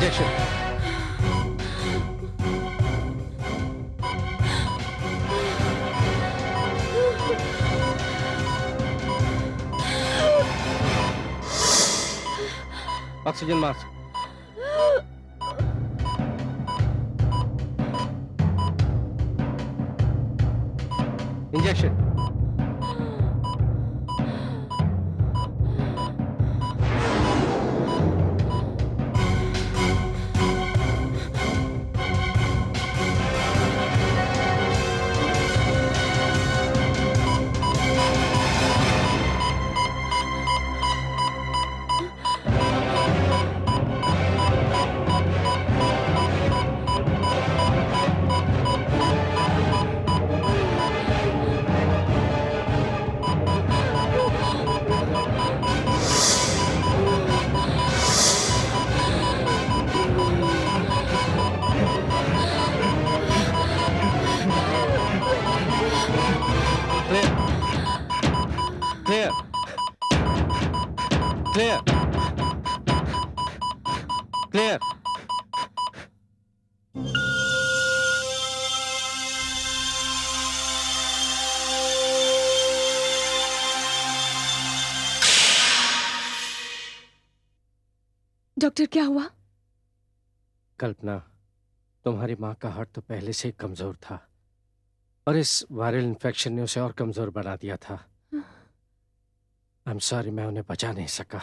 Injection. Oxygen mask. Injection. Clear, clear, clear. Doctor क्या हुआ? कल्पना, तुम्हारी माँ का हार्ट तो पहले से ही कमजोर था और इस वायरल इन्फेक्शन ने उसे और कमजोर बना दिया था। आई एम सॉरी, मैं उन्हें बचा नहीं सका।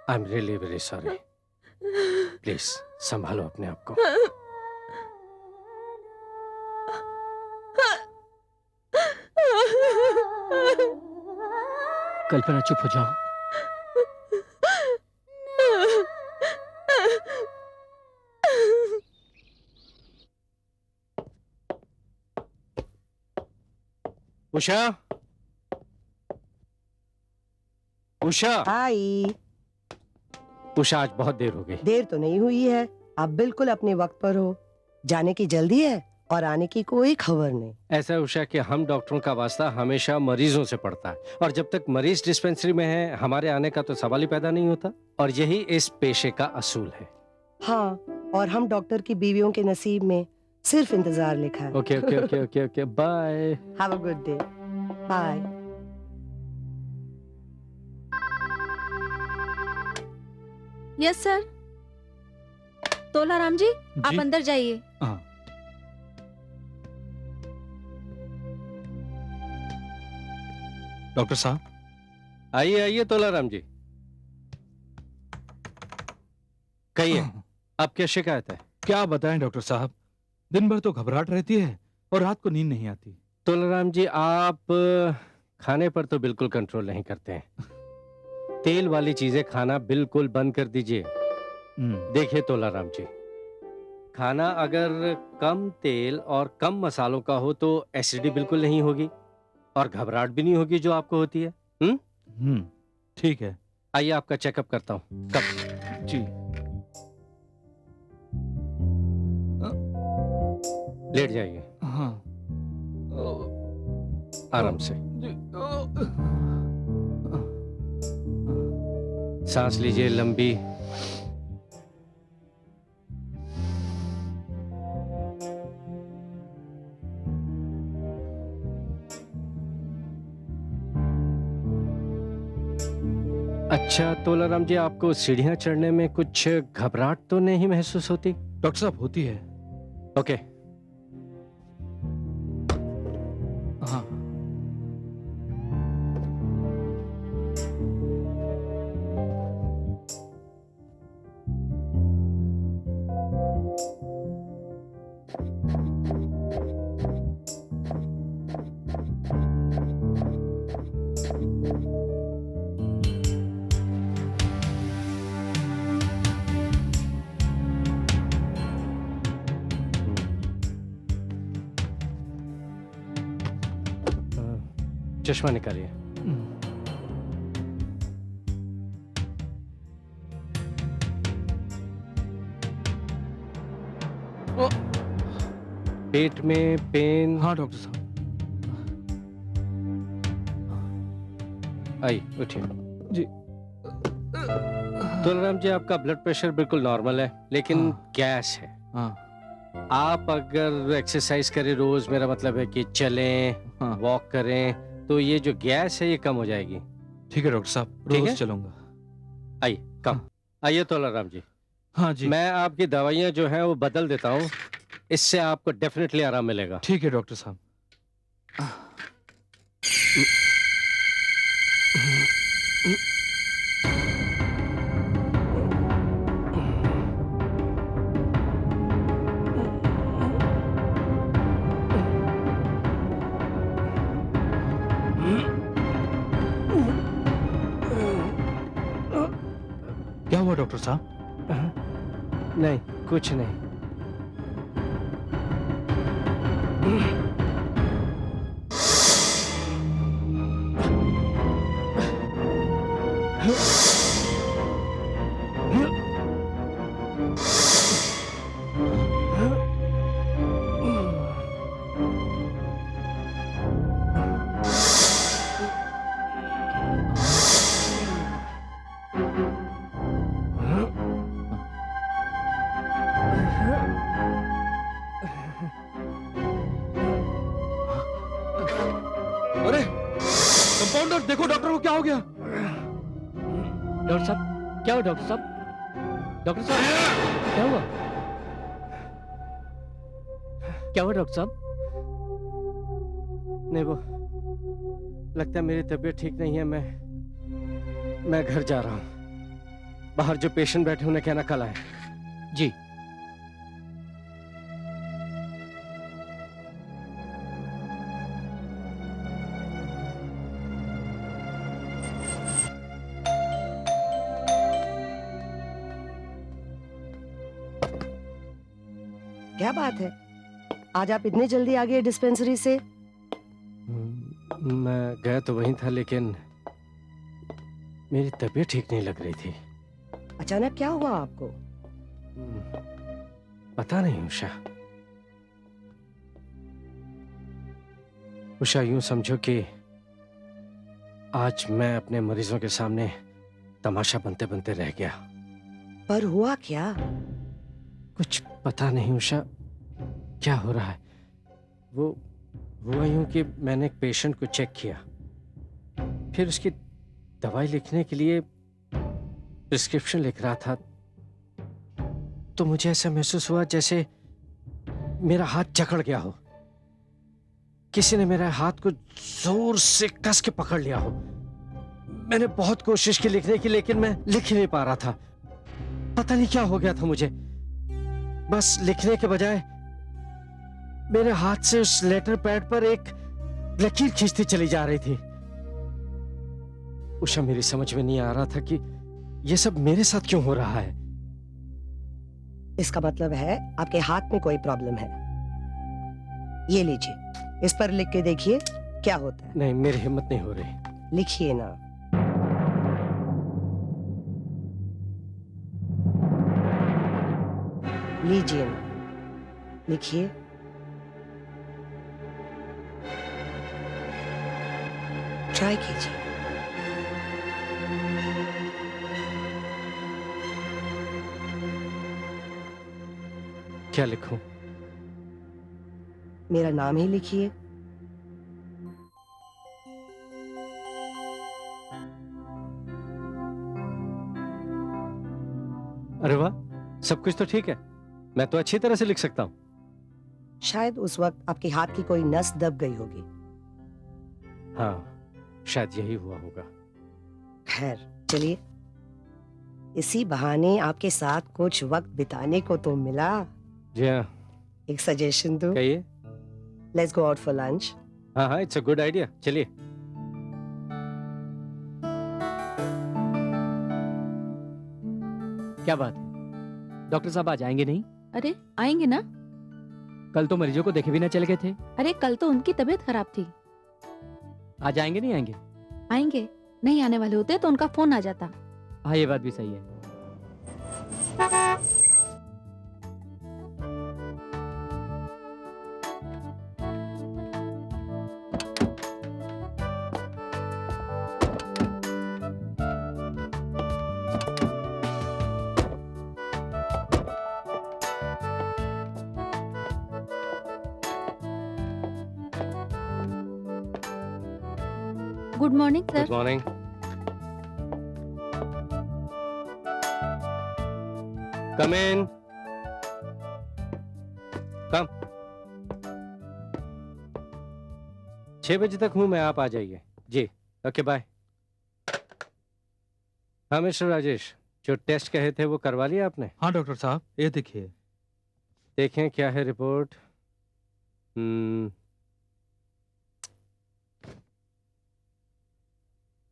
आई am really very sorry. Please संभालो अपने आप को। कल्पना चुप हो जाओ। उषा, उषा, हाय। उषा, आज बहुत देर हो गई। देर तो नहीं हुई है, आप बिल्कुल अपने वक्त पर हो। जाने की जल्दी है और आने की कोई खबर नहीं। ऐसा है उषा कि हम डॉक्टरों का वास्ता हमेशा मरीजों से पड़ता है और जब तक मरीज डिस्पेंसरी में है हमारे आने का तो सवाल ही पैदा नहीं होता और यही इस पेशे का असूल है। हाँ, और हम डॉक्टर की बीवियों के नसीब में सिर्फ इंतजार लिखा है। Okay okay okay okay okay, bye. Have a good day. Bye. Yes sir. Tolaram ji, आप अंदर जाइए। हाँ। डॉक्टर साहब, आइए आइए तोलाराम जी, कहिए आप क्या शिकायत है? क्या बताएं डॉक्टर साहब, दिन भर तो घबराहट रहती है और रात को नींद नहीं आती। तोलाराम जी, आप खाने पर तो बिल्कुल कंट्रोल नहीं करते हैं। तेल वाली चीजें खाना बिल्कुल बंद कर दीजिए। देखिए तोलाराम जी, खाना अगर कम तेल और कम मसालों का हो तो एसिडिटी बिल्कुल नहीं होगी और घबराहट भी नहीं होगी जो आपको होती है। ठीक है। आइए आपका चेकअप करता हूँ। कब? जी। लेट जाइए। हाँ। आराम से सांस लीजिए लंबी। अच्छा तोलाराम जी, आपको सीढ़ियां चढ़ने में कुछ घबराहट तो नहीं महसूस होती? डॉक्टर साहब, होती है। ओके। हाँ। चश्मा निकालिए। पेट में पेन? हाँ डॉक्टर साहब। आई, उठिए। जी। तुलराम जी, आपका ब्लड प्रेशर बिल्कुल नॉर्मल है, लेकिन हाँ। गैस है। हाँ। आप अगर एक्सरसाइज करें रोज, मेरा मतलब है कि चलें, हाँ। वॉक करें, तो ये जो गैस है ये कम हो जाएगी। ठीक है डॉक्टर साहब, ठीक रोज है? चलूंगा। आइए, कम। आइए तुलराम जी, हाँ जी। मैं आपकी दवाइयाँ जो हैं वो बदल देता हूँ, इससे आपको डेफिनेटली आराम मिलेगा। ठीक है डॉक्टर साहब। क्या हुआ डॉक्टर साहब? नहीं, कुछ नहीं। अरे कंपाउंडर, देखो डॉक्टर को क्या हो गया? डॉक्टर साहब, क्या हुआ डॉक्टर साहब? डॉक्टर साहब, क्या हुआ? क्या हुआ डॉक्टर साहब? नहीं, वो लगता है मेरी तबीयत ठीक नहीं है। मैं घर जा रहा हूँ। बाहर जो पेशेंट बैठे उन्हें कहना कल आए। जी। क्या बात है, आज आप इतनी जल्दी आ गए डिस्पेंसरी से? मैं गया तो वहीं था, लेकिन मेरी तबीयत ठीक नहीं लग रही थी। अचानक क्या हुआ आपको? पता नहीं उषा। उषा, यूं समझो कि आज मैं अपने मरीजों के सामने तमाशा बनते बनते रह गया। पर हुआ क्या? कुछ पता नहीं उषा, क्या हो रहा है। वो हुआ यूं कि मैंने एक पेशेंट को चेक किया, फिर उसकी दवाई लिखने के लिए प्रिस्क्रिप्शन लिख रहा था, तो मुझे ऐसा महसूस हुआ जैसे मेरा हाथ जकड़ गया हो। किसी ने मेरे हाथ को जोर से कस के पकड़ लिया हो। मैंने बहुत कोशिश की लिखने की, लेकिन मैं लिख ही नहीं पा रहा था। पता नहीं क्या हो गया था मुझे। बस लिखने के बजाय मेरे हाथ से उस लेटर पैड पर एक लकीर खींचती चली जा रही थी। उषा, मेरी समझ में नहीं आ रहा था कि यह सब मेरे साथ क्यों हो रहा है। इसका मतलब है आपके हाथ में कोई प्रॉब्लम है। ये लीजिए, इस पर लिख के देखिए क्या होता है। नहीं, मेरी हिम्मत नहीं हो रही। लिखिए ना। लीजिए ना, लिखिए। ट्राई कीजिए। क्या लिखूं? मेरा नाम ही लिखिए। अरे वाह, सब कुछ तो ठीक है। मैं तो अच्छी तरह से लिख सकता हूं। शायद उस वक्त आपके हाथ की कोई नस दब गई होगी। हाँ, शायद यही हुआ होगा। खैर, चलिए, इसी बहाने आपके साथ कुछ वक्त बिताने को तो मिला। जी हाँ, एक सजेशन दूं? कहिए। Let's go out for lunch. हाँ हाँ, इट्स अ गुड आइडिया, चलिए। क्या बात है, डॉक्टर साहब आज आएंगे नहीं? अरे आएंगे ना। कल तो मरीजों को देखे भी ना चले गए थे। अरे कल तो उनकी तबीयत खराब थी। आज आएंगे नहीं आएंगे? आएंगे। नहीं आने वाले होते तो उनका फोन आ जाता। हाँ, ये बात भी सही है। Good morning good sir. Morning. Come in. Come. 6 बजे तक हूं मैं, आप आ जाइए। जी ओके बाय। हाँ मिस्टर राजेश, जो टेस्ट कहे थे वो करवा लिया आपने? हाँ डॉक्टर साहब, ये देखिए। देखें क्या है रिपोर्ट।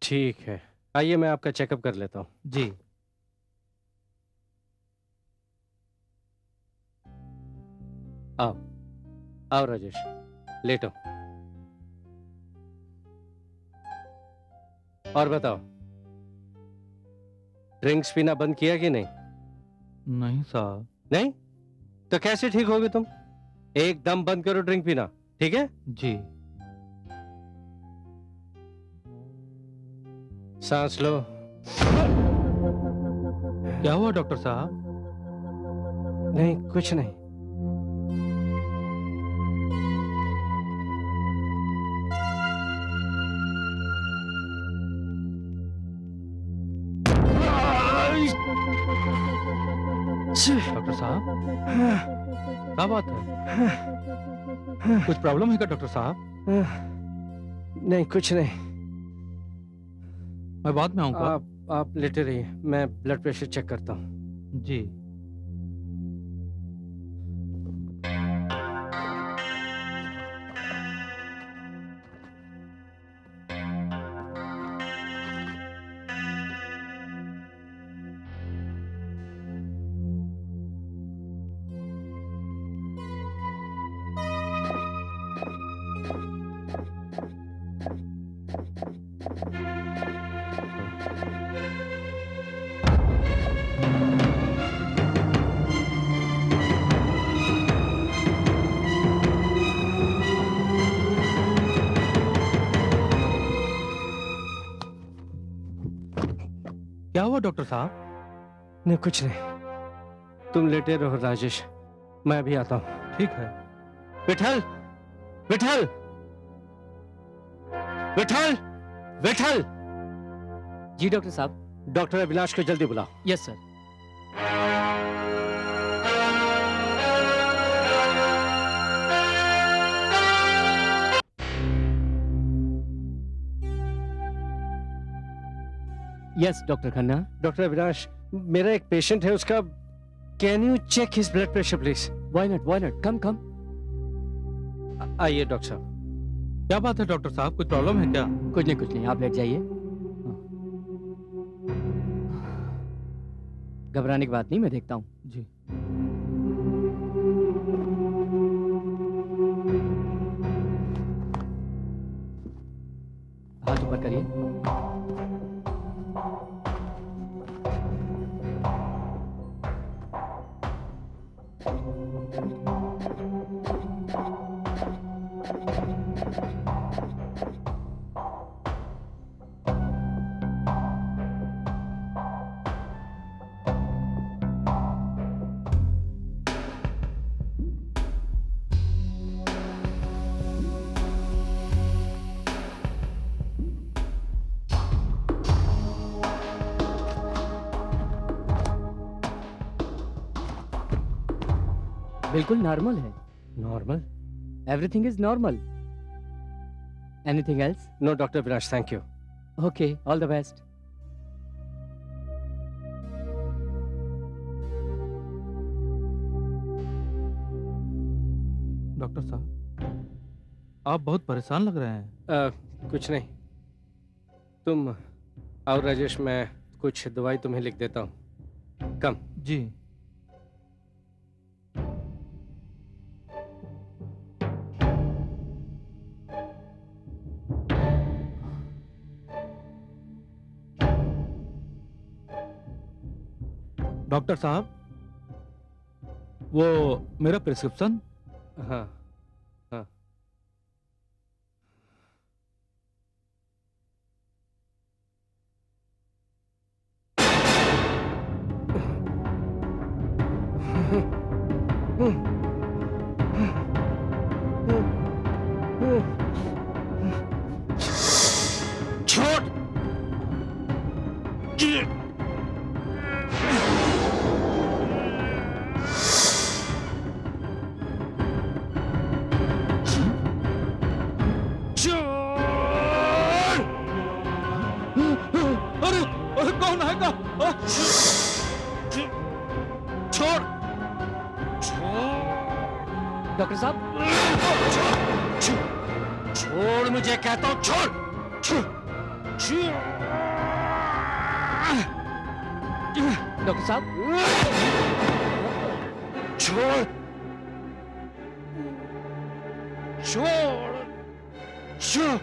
ठीक है, आइए मैं आपका चेकअप कर लेता हूँ। जी। आओ आओ राजेश, लेटो। और बताओ, ड्रिंक्स पीना बंद किया कि नहीं? नहीं साहब। नहीं तो कैसे ठीक होगे तुम? एकदम बंद करो ड्रिंक पीना, ठीक है? जी। सांस लो। क्या हुआ डॉक्टर साहब? नहीं कुछ नहीं। डॉक्टर साहब, क्या बात है? कुछ प्रॉब्लम है क्या डॉक्टर साहब? नहीं कुछ नहीं। मैं बाद में आऊंगा। आप लेटे रहिए, मैं ब्लड प्रेशर चेक करता हूँ। जी। क्या हुआ डॉक्टर साहब? नहीं कुछ नहीं, तुम लेटे रहो राजेश, मैं अभी आता हूँ। ठीक है। विठल, विठल, विठल, विठल। जी डॉक्टर साहब। डॉक्टर अविनाश को जल्दी बुलाओ। Yes sir. Yes doctor Khanna. Doctor Avinash, मेरा एक पेशेंट है, उसका can you check his blood pressure please? Why not, come come. आइए डॉक्टर साहब। क्या बात है डॉक्टर साहब, कुछ प्रॉब्लम है क्या? कुछ नहीं, आप लेट जाइए। घबराने की बात नहीं, मैं देखता हूँ। जी। हाथ ऊपर करिए। बिल्कुल नॉर्मल है। Normal? Everything is normal. Anything else? No doctor Avinash, thank you. Okay, all the best. Doctor साहब, आप बहुत परेशान लग रहे हैं। कुछ नहीं, तुम आओ राजेश, मैं कुछ दवाई तुम्हें लिख देता हूँ। कम। जी। डॉक्टर साहब, वो मेरा प्रिस्क्रिप्शन। हाँ हाँ। अरे अरे कौन आएगा? छोड़ डॉक्टर साहब, छोड़, मुझे कहता हूँ छोड़। डॉक्टर साहब, छोड़, छोड़, छोड़।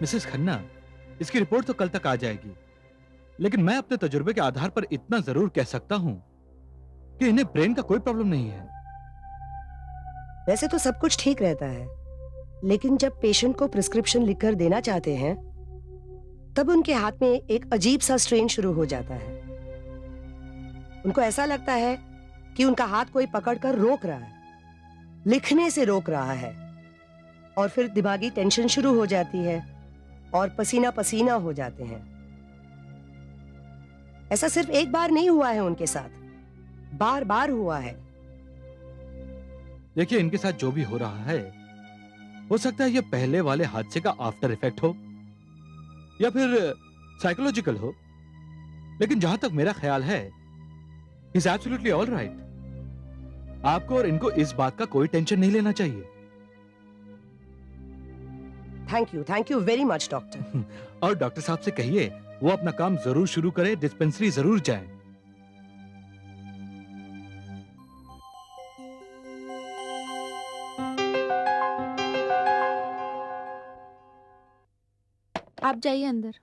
मिसेस खन्ना, इसकी रिपोर्ट तो कल तक आ जाएगी, लेकिन मैं अपने तजुर्बे के आधार पर इतना जरूर कह सकता हूं कि इन्हें ब्रेन का कोई प्रॉब्लम नहीं है। वैसे तो सब कुछ ठीक रहता है, लेकिन जब पेशेंट को प्रिस्क्रिप्शन लिखकर देना चाहते हैं तब उनके हाथ में एक अजीब सा स्ट्रेन शुरू हो जाता है। उनको ऐसा लगता है कि उनका हाथ कोई पकड़कर रोक रहा है, लिखने से रोक रहा है, और फिर दिमागी टेंशन शुरू हो जाती है और पसीना पसीना हो जाते हैं। ऐसा सिर्फ एक बार नहीं हुआ है उनके साथ, बार बार हुआ है। देखिए, इनके साथ जो भी हो रहा है, हो सकता है ये पहले वाले हादसे का आफ्टर इफेक्ट हो या फिर साइकोलॉजिकल हो, लेकिन जहां तक मेरा ख्याल है, he is absolutely all right. आपको और इनको इस बात का कोई टेंशन नहीं लेना चाहिए। Thank you very much doctor. और डॉक्टर साहब से कहिए वो अपना काम जरूर शुरू करे, डिस्पेंसरी जरूर जाए। आप जाइए अंदर।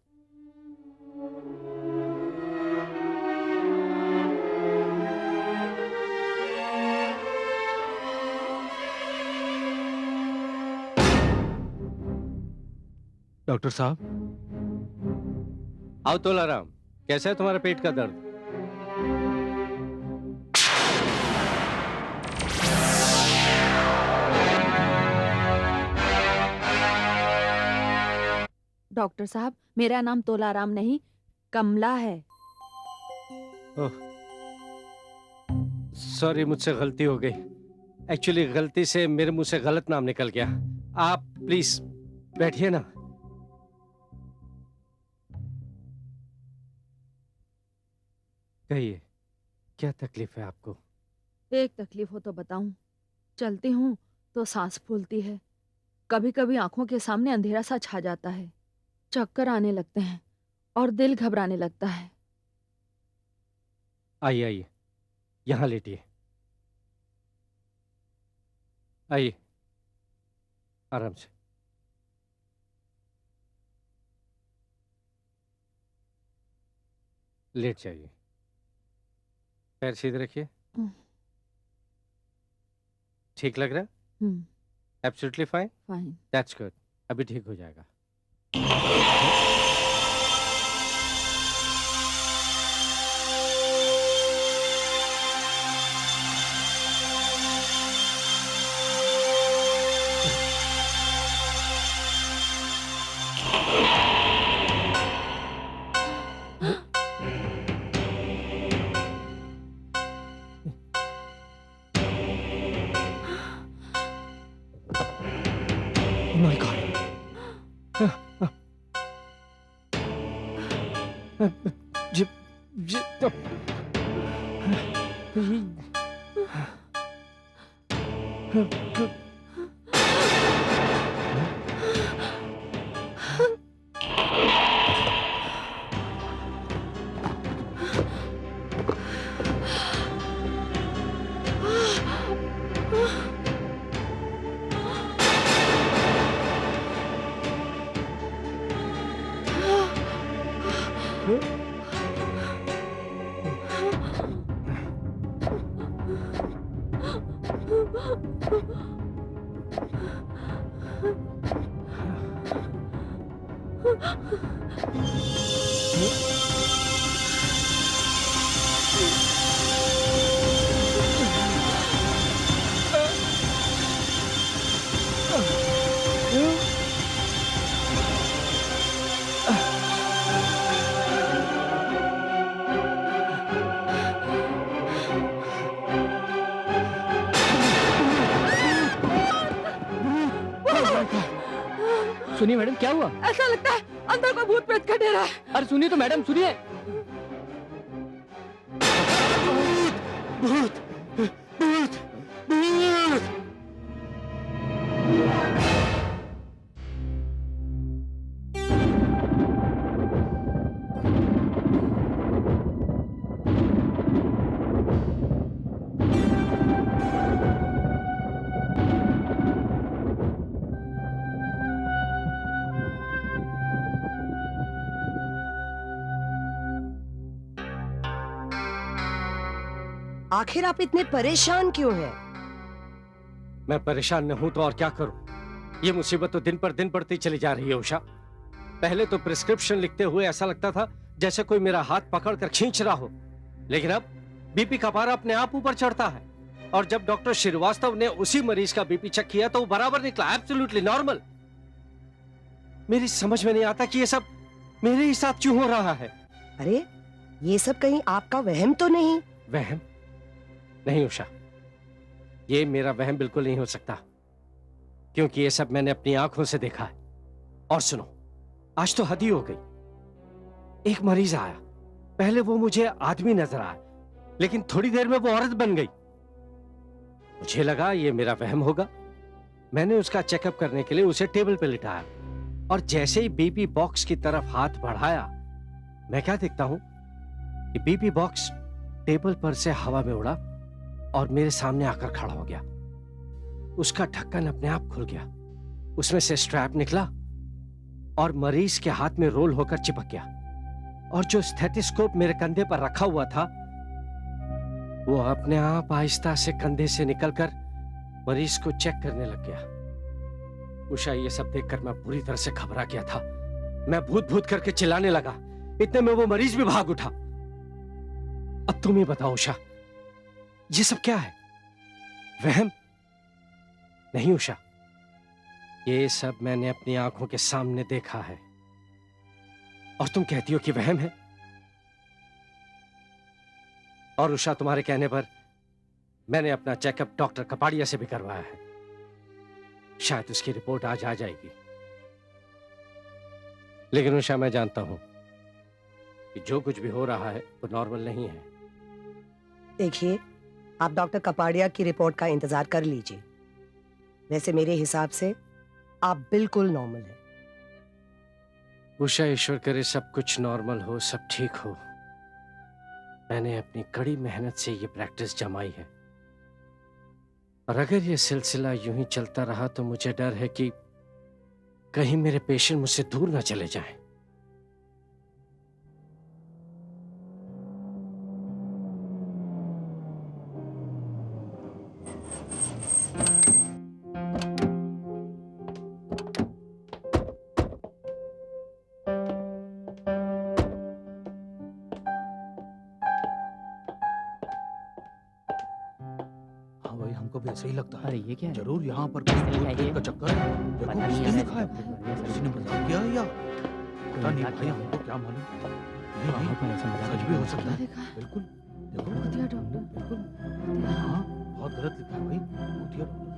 डॉक्टर साहब, आओ तोलाराम, कैसा है तुम्हारा पेट का दर्द? डॉक्टर साहब, मेरा नाम तोलाराम नहीं, कमला है। सॉरी, मुझसे गलती हो गई। एक्चुअली गलती से मेरे मुंह से गलत नाम निकल गया। आप प्लीज बैठिए ना। कहिए, क्या तकलीफ है आपको? एक तकलीफ हो तो बताऊं। चलती हूँ तो सांस फूलती है, कभी कभी आंखों के सामने अंधेरा सा छा जाता है, चक्कर आने लगते हैं और दिल घबराने लगता है। आइए आइए, यहाँ लेटिए। आइए, आराम से। लेट जाइए, पैर सीधे रखिए। ठीक लग रहा है? Absolutely fine. Fine. That's good, अभी ठीक हो जाएगा। माय गॉड, जी जी सुनिए मैडम, क्या हुआ? ऐसा लगता है अंदर कोई भूत प्रेत का डेरा है। अरे सुनिए तो मैडम, सुनिए। भूत भूत भूत। आखिर आप इतने परेशान क्यों हैं? मैं परेशान न हूं तो और क्या करूं? ये मुसीबत तो दिन पर दिन बढ़ती चली जा रही है उषा। पहले तो प्रिस्क्रिप्शन लिखते हुए ऐसा लगता था जैसे कोई मेरा हाथ पकड़कर खींच रहा हो, लेकिन अब बीपी का पारा अपने आप ऊपर चढ़ता है। और जब डॉक्टर श्रीवास्तव ने उसी मरीज का बीपी चेक किया तो वो बराबर निकला, एब्सोल्युटली नॉर्मल। मेरी समझ में नहीं आता कि ये सब मेरे ही साथ क्यों हो रहा है। अरे ये सब कहीं आपका वहम तो नहीं? वहम नहीं उषा, ये मेरा वहम बिल्कुल नहीं हो सकता, क्योंकि ये सब मैंने अपनी आंखों से देखा है। और सुनो, आज तो हद ही हो गई। एक मरीज आया, पहले वो मुझे आदमी नजर आया, लेकिन थोड़ी देर में वो औरत बन गई। मुझे लगा ये मेरा वहम होगा। मैंने उसका चेकअप करने के लिए उसे टेबल पे लिटाया, और जैसे ही बीपी बॉक्स की तरफ हाथ बढ़ाया, मैं क्या देखता हूं कि बीपी बॉक्स टेबल पर से हवा में उड़ा और मेरे सामने आकर खड़ा हो गया। उसका ढक्कन अपने आप खुल गया, उसमें से स्ट्रैप निकला और मरीज के हाथ में रोल होकर चिपक गया। और जो स्टेथोस्कोप मेरे कंधे पर रखा हुआ था, वो अपने आप आहिस्ता से कंधे से निकलकर मरीज को चेक करने लग गया। उषा, ये सब देखकर मैं पूरी तरह से घबरा गया था। मैं भूत भूत करके चिल्लाने लगा। इतने में वो मरीज भी भाग उठा। अब तुम ही बताओ उषा, ये सब क्या है? वहम? नहीं उषा, ये सब मैंने अपनी आंखों के सामने देखा है। और तुम कहती हो कि वहम है? और उषा, तुम्हारे कहने पर मैंने अपना चेकअप डॉक्टर कपाड़िया से भी करवाया है। शायद उसकी रिपोर्ट आज आ जाएगी। लेकिन उषा, मैं जानता हूं कि जो कुछ भी हो रहा है वो नॉर्मल नहीं है। देखिए, आप डॉक्टर कपाड़िया की रिपोर्ट का इंतजार कर लीजिए। वैसे मेरे हिसाब से आप बिल्कुल नॉर्मल हैं। उषा, ईश्वर करे सब कुछ नॉर्मल हो, सब ठीक हो। मैंने अपनी कड़ी मेहनत से ये प्रैक्टिस जमाई है, और अगर ये सिलसिला यूं ही चलता रहा तो मुझे डर है कि कहीं मेरे पेशेंट मुझसे दूर ना चले जाएं। हाँ भाई, हमको भी ऐसा ही लगता है। अरे ये क्या है? जरूर यहाँ पर नहीं कोई आई है। भूत का चक्कर है। देखो, पता नहीं किसने है। लिखा है? किसी ने मजाक किया है या पता नहीं भाई, हमको क्या मालूम। नहीं वहाँ भाई, पर ऐसा मजाक सच नहीं भी हो कर सकता है। देखा? बिल्कुल, देखो भूतिया डॉक्टर। बिल्कुल। हाँ, बहुत गलत लिखा है भाई, भूतिया डॉक्टर।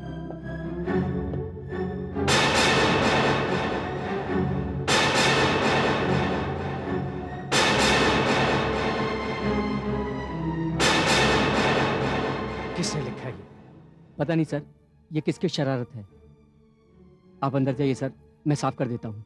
पता नहीं सर, ये किसकी शरारत है। आप अंदर जाइए सर, मैं साफ कर देता हूँ।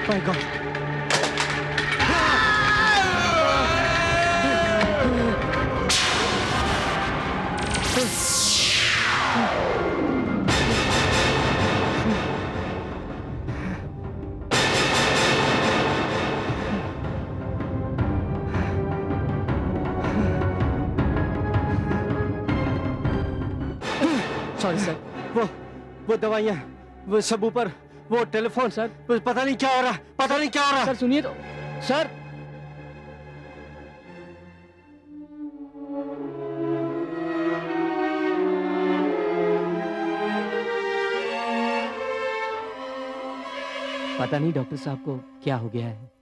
My God. Sorry sir. वो दवाइयाँ, वो सब ऊपर, वो टेलीफोन सर, पता नहीं क्या हो रहा है, पता नहीं क्या हो रहा है। सर सुनिए तो। सर पता नहीं डॉक्टर साहब को क्या हो गया है।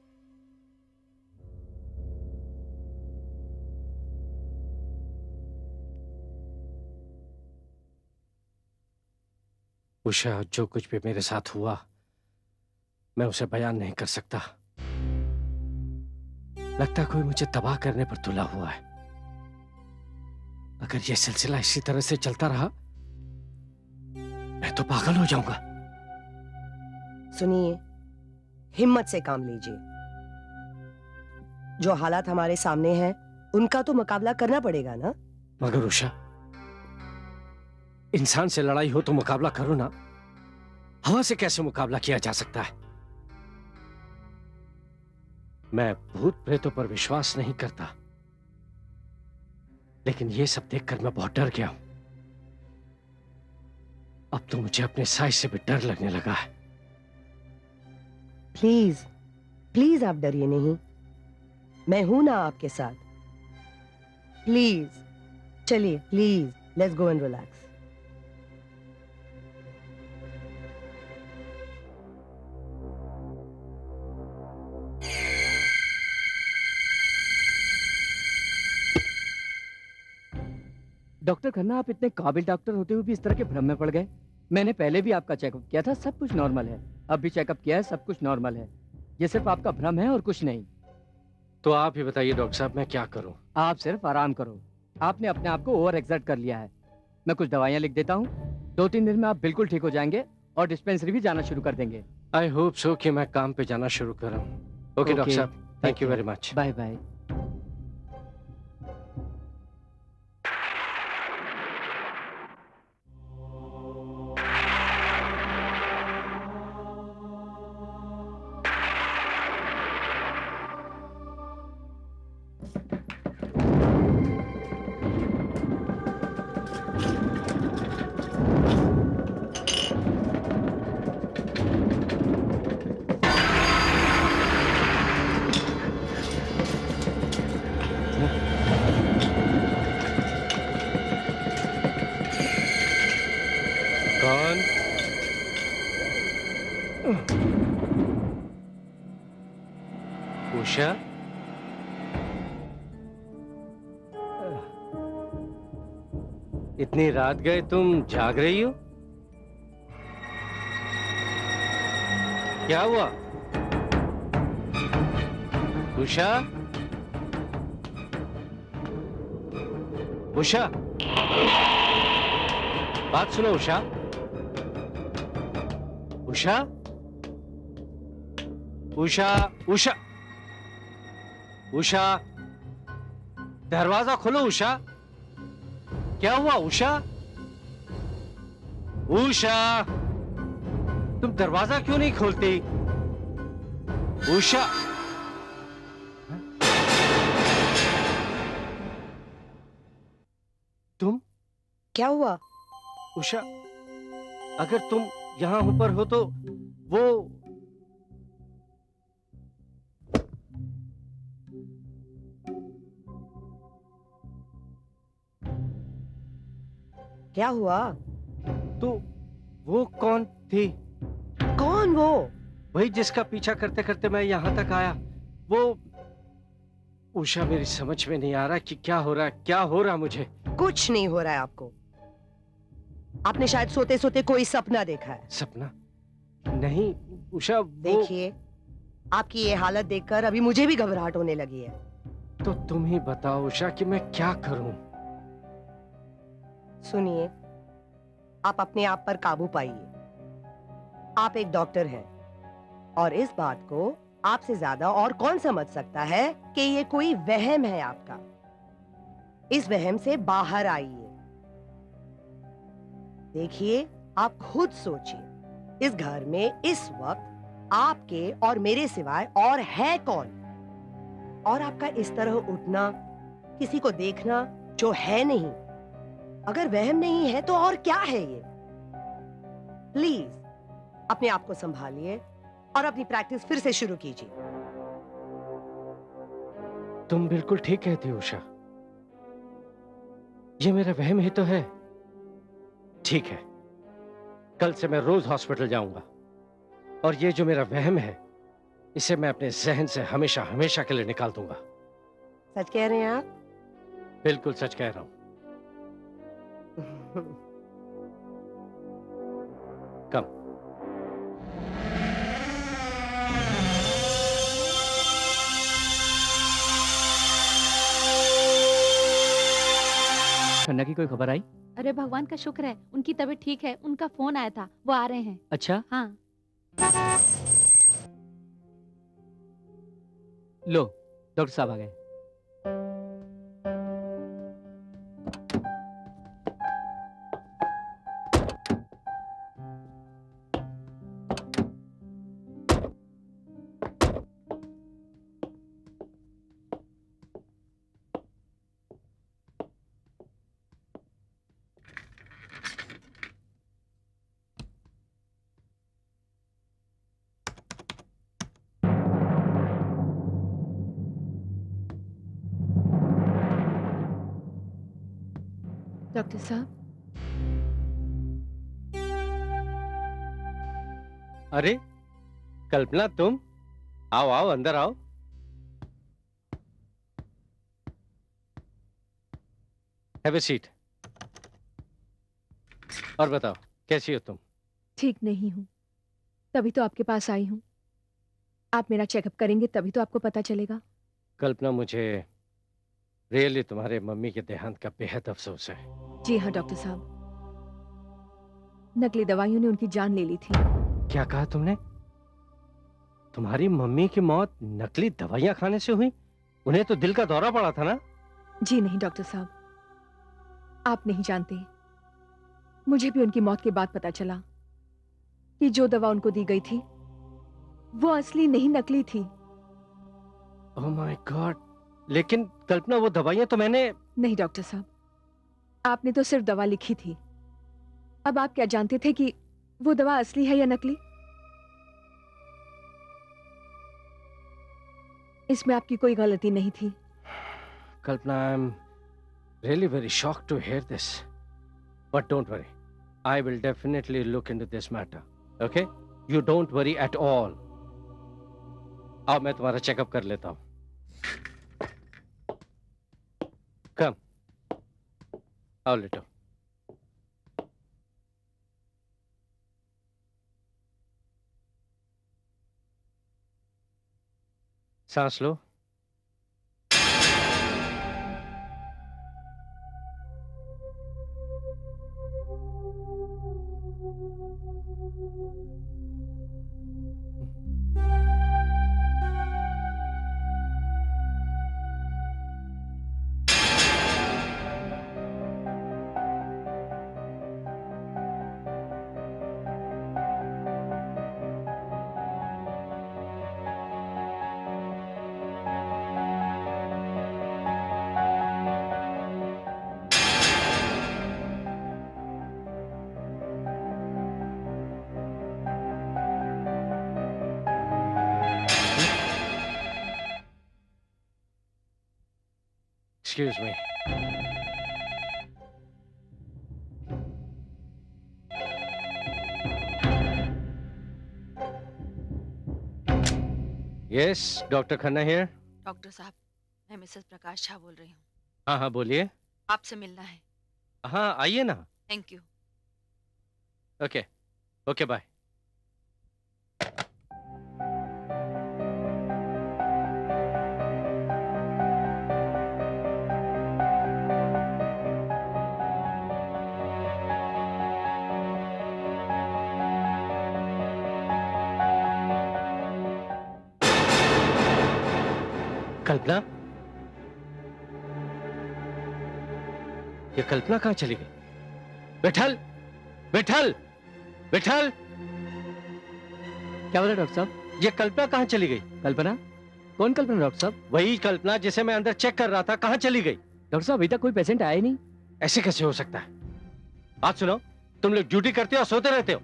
उषा, जो कुछ भी मेरे साथ हुआ मैं उसे बयान नहीं कर सकता। लगता कोई मुझे तबाह करने पर तुला हुआ है। अगर यह सिलसिला इसी तरह से चलता रहा मैं तो पागल हो जाऊंगा। सुनिए, हिम्मत से काम लीजिए। जो हालात हमारे सामने हैं उनका तो मुकाबला करना पड़ेगा ना। मगर उषा, इंसान से लड़ाई हो तो मुकाबला करो ना। हवा से कैसे मुकाबला किया जा सकता है? मैं भूत प्रेतों पर विश्वास नहीं करता, लेकिन यह सब देखकर मैं बहुत डर गया हूं। अब तो मुझे अपने साइज से भी डर लगने लगा है। प्लीज प्लीज आप डरिए नहीं, मैं हूं ना आपके साथ। प्लीज चलिए, please let's go and relax. Doctor Khanna, आप इतने काबिल डॉक्टर होते हुए भी इस तरह के भ्रम में पड़ गए। मैंने पहले भी आपका चेकअप किया था, सब कुछ नॉर्मल है। अब भी चेकअप किया है, सब कुछ नॉर्मल है। ये सिर्फ आपका भ्रम है और कुछ नहीं। तो आप ही बताइए डॉक्टर साहब, मैं क्या करूं? आप सिर्फ आराम करो। आपने अपने आप को ओवर एक्सर्ट कर लिया है। मैं कुछ दवाइयाँ लिख देता हूँ, 2-3 दिन में आप बिल्कुल ठीक हो जाएंगे और डिस्पेंसरी भी जाना शुरू कर देंगे। आई होप सो कि मैं काम पे जाना शुरू करूं। ओके डॉक्टर साहब, thank you very much. Bye bye. कौन? उषा? इतनी रात गए तुम जाग रही हो? क्या हुआ? उषा? उषा? बात सुनो उषा। उषा, उषा, उषा, उषा, दरवाजा खोलो उषा। क्या हुआ उषा? उषा, तुम दरवाजा क्यों नहीं खोलती? उषा, तुम? क्या हुआ? उषा, अगर तुम यहां ऊपर हो तो वो क्या हुआ? तो वो कौन थी? कौन वो? वही जिसका पीछा करते करते मैं यहां तक आया। वो उषा, मेरी समझ में नहीं आ रहा कि क्या हो रहा है, क्या हो रहा मुझे। कुछ नहीं हो रहा है आपको। आपने शायद सोते सोते कोई सपना देखा है। सपना? नहीं उषा, वो देखिए, आपकी ये हालत देखकर अभी मुझे भी घबराहट होने लगी है। तो तुम ही बताओ उषा कि मैं क्या करूं। सुनिए, आप अपने आप पर काबू पाइए। आप एक डॉक्टर हैं और इस बात को आपसे ज्यादा और कौन समझ सकता है कि ये कोई वहम है आपका। इस वहम से बाहर आइए। देखिए, आप खुद सोचिए, इस घर में इस वक्त आपके और मेरे सिवाय और है कौन? और आपका इस तरह उठना, किसी को देखना जो है नहीं, अगर वहम नहीं है तो और क्या है ये? प्लीज अपने आप को संभालिए और अपनी प्रैक्टिस फिर से शुरू कीजिए। तुम बिल्कुल ठीक कहती हो उषा, ये मेरा वहम ही तो है। ठीक है, कल से मैं रोज हॉस्पिटल जाऊंगा और ये जो मेरा वहम है इसे मैं अपने जहन से हमेशा हमेशा के लिए निकाल दूंगा। सच कह रहे हैं आप? बिल्कुल सच कह रहा हूं। कम। खन्ना की कोई खबर आई? अरे भगवान का शुक्र है, उनकी तबीयत ठीक है। उनका फोन आया था, वो आ रहे हैं। अच्छा, हाँ। लो डॉक्टर साहब आ गए। डॉक्टर साहब, अरे कल्पना, तुम आओ आओ, अंदर आओ। Have a seat. और बताओ, कैसी हो तुम? ठीक नहीं हूँ, तभी तो आपके पास आई हूँ। आप मेरा चेकअप करेंगे तभी तो आपको पता चलेगा। कल्पना, मुझे रियली तुम्हारे मम्मी के देहांत का बेहद अफसोस है। जी हाँ डॉक्टर साहब, नकली दवाइयों ने उनकी जान ले ली थी। क्या कहा तुमने? तुम्हारी मम्मी की मौत नकली दवाइयां खाने से हुई? उन्हें तो दिल का दौरा पड़ा था ना? जी नहीं डॉक्टर साहब, आप नहीं जानते, मुझे भी उनकी मौत के बाद पता चला कि जो दवा उनको दी गई थी वो असली नहीं नकली थी। Oh my God! लेकिन कल्पना, वो दवाइयां तो मैंने... नहीं डॉक्टर साहब, आपने तो सिर्फ दवा लिखी थी। अब आप क्या जानते थे कि वो दवा असली है या नकली? इसमें आपकी कोई गलती नहीं थी। Kalpana, I am really very shocked to hear this, but don't worry, I will definitely look into this matter. Okay, you don't worry at all. अब मैं तुम्हारा चेकअप कर लेता हूं। कम, आओ लेटो। सांस लो। Excuse me. Yes, doctor Khanna here. Doctor साहब, मैं मिसेस प्रकाश झा बोल रही हूँ। हाँ हाँ बोलिए। आपसे मिलना है। हाँ आइए ना। Thank you. Okay okay bye. Kalpana, ये कल्पना कहाँ चली गई? विठल, विठल, विठल, क्या बोला डॉक्टर साहब? ये कल्पना कहाँ चली गई? कल्पना? कौन कल्पना डॉक्टर साहब? वही कल्पना जिसे मैं अंदर चेक कर रहा था, कहाँ चली गई? डॉक्टर साहब अभी तक कोई पेशेंट आया ही नहीं। ऐसे कैसे हो सकता है? बात सुनो, तुम लोग ड्यूटी करते हो और सोते रहते हो।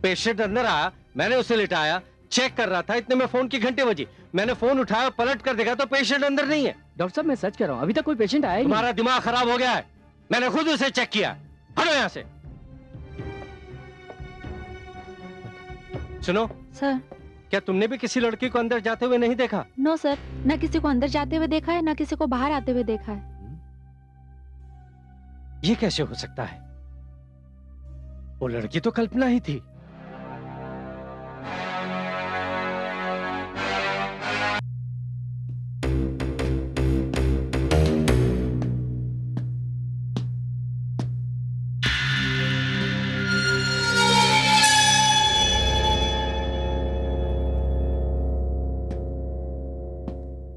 पेशेंट अंदर आया, मैंने उसे लिटाया, चेक कर रहा था, इतने में फोन की घंटी बजी। मैंने फोन उठाया, पलट कर देखा तो पेशेंट अंदर नहीं है। डॉक्टर साहब मैं सच कह रहा हूँ, अभी तक कोई पेशेंट आया ही नहीं। तुम्हारा दिमाग खराब हो गया है। मैंने खुद उसे चेक किया। हटो यहाँ से। सुनो सर। क्या तुमने भी किसी लड़की को अंदर जाते हुए नहीं देखा? नो सर, न किसी को अंदर जाते हुए देखा है, न किसी को बाहर आते हुए देखा है। ये कैसे हो सकता है? वो लड़की तो कल्पना ही थी।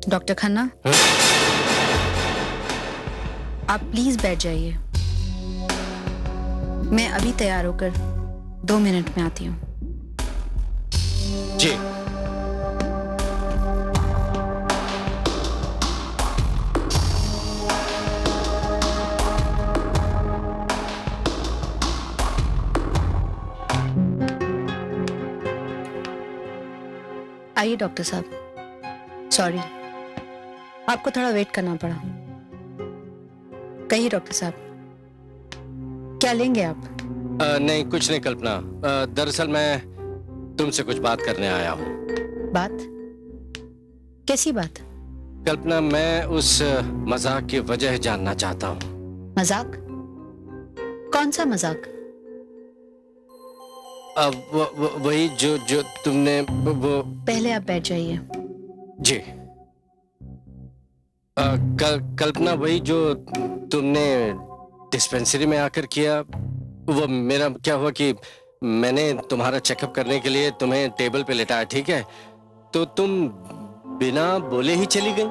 डॉक्टर खन्ना, आप प्लीज बैठ जाइए। मैं अभी तैयार होकर 2 मिनट में आती हूँ। जी। आइए डॉक्टर साहब। सॉरी, आपको थोड़ा वेट करना पड़ा। कहिए डॉक्टर साहब, क्या लेंगे आप? नहीं कुछ नहीं कल्पना। दरअसल मैं तुमसे कुछ बात करने आया हूँ। बात? कैसी बात? कल्पना, मैं उस मजाक की वजह जानना चाहता हूँ। मजाक? कौन सा मजाक? वही जो तुमने वो। पहले आप बैठ जाइए। जी। कल्पना, वही जो तुमने डिस्पेंसरी में आकर किया, वो मेरा क्या हुआ कि मैंने तुम्हारा चेकअप करने के लिए तुम्हें टेबल पे लेटाया, ठीक है? तो तुम बिना बोले ही चली गई।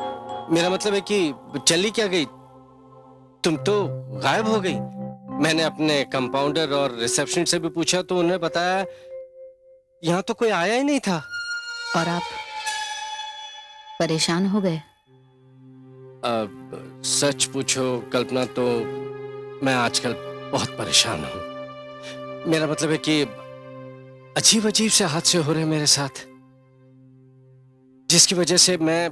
मेरा मतलब है कि चली क्या गई, तुम तो गायब हो गई। मैंने अपने कंपाउंडर और रिसेप्शन से भी पूछा तो उन्होंने बताया यहाँ तो कोई आया ही नहीं था। और आप परेशान हो गए? सच पूछो कल्पना तो मैं आजकल बहुत परेशान हूँ। मेरा मतलब है कि अजीब अजीब से हादसे हो रहे हैं मेरे साथ, जिसकी वजह से मैं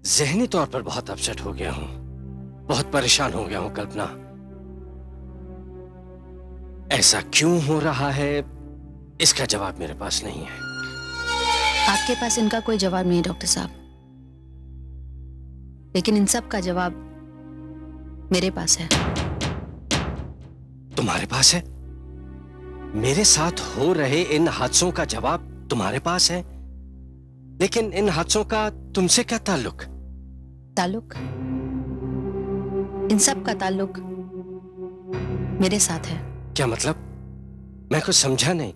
जहनी तौर पर बहुत अपसेट हो गया हूँ, बहुत परेशान हो गया हूँ। कल्पना, ऐसा क्यों हो रहा है, इसका जवाब मेरे पास नहीं है। आपके पास इनका कोई जवाब नहीं डॉक्टर साहब, लेकिन इन सब का जवाब मेरे पास है। तुम्हारे पास है? मेरे साथ हो रहे इन हादसों का जवाब तुम्हारे पास है? लेकिन इन हादसों का तुमसे क्या ताल्लुक? ताल्लुक? इन सब का ताल्लुक मेरे साथ है। क्या मतलब? मैं कुछ समझा नहीं।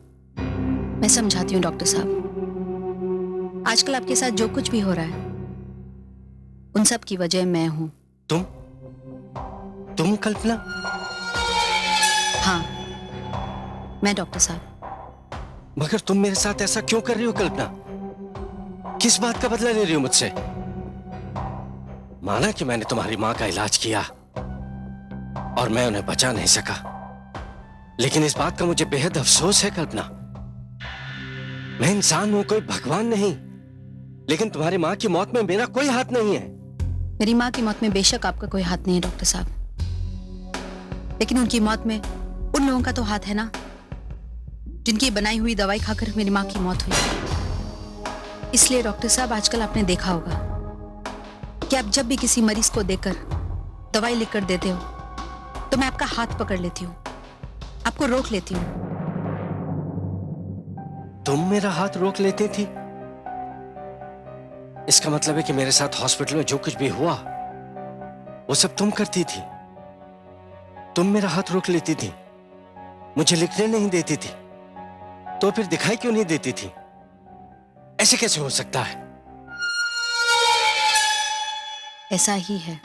मैं समझाती हूँ डॉक्टर साहब। आजकल आपके साथ जो कुछ भी हो रहा है उन सब की वजह मैं हूं। तुम कल्पना? हाँ, मैं डॉक्टर साहब। मगर तुम मेरे साथ ऐसा क्यों कर रही हो कल्पना? किस बात का बदला ले रही हो मुझसे? माना कि मैंने तुम्हारी मां का इलाज किया और मैं उन्हें बचा नहीं सका, लेकिन इस बात का मुझे बेहद अफसोस है कल्पना। मैं इंसान हूं, कोई भगवान नहीं, लेकिन तुम्हारी मां की मौत में मेरा कोई हाथ नहीं है। मेरी माँ की मौत में बेशक आपका कोई हाथ नहीं है डॉक्टर साहब, लेकिन उनकी मौत में उन लोगों का तो हाथ है ना, जिनकी बनाई हुई दवाई खाकर मेरी माँ की मौत हुई। इसलिए डॉक्टर साहब, आजकल आपने देखा होगा कि आप जब भी किसी मरीज को देखकर दवाई लिखकर देते हो तो मैं आपका हाथ पकड़ लेती हूँ, आपको रोक लेती हूँ। तुम मेरा हाथ रोक लेती थी? इसका मतलब है कि मेरे साथ हॉस्पिटल में जो कुछ भी हुआ वो सब तुम करती थी। तुम मेरा हाथ रोक लेती थी, मुझे लिखने नहीं देती थी, तो फिर दिखाई क्यों नहीं देती थी? ऐसे कैसे हो सकता है? ऐसा ही है।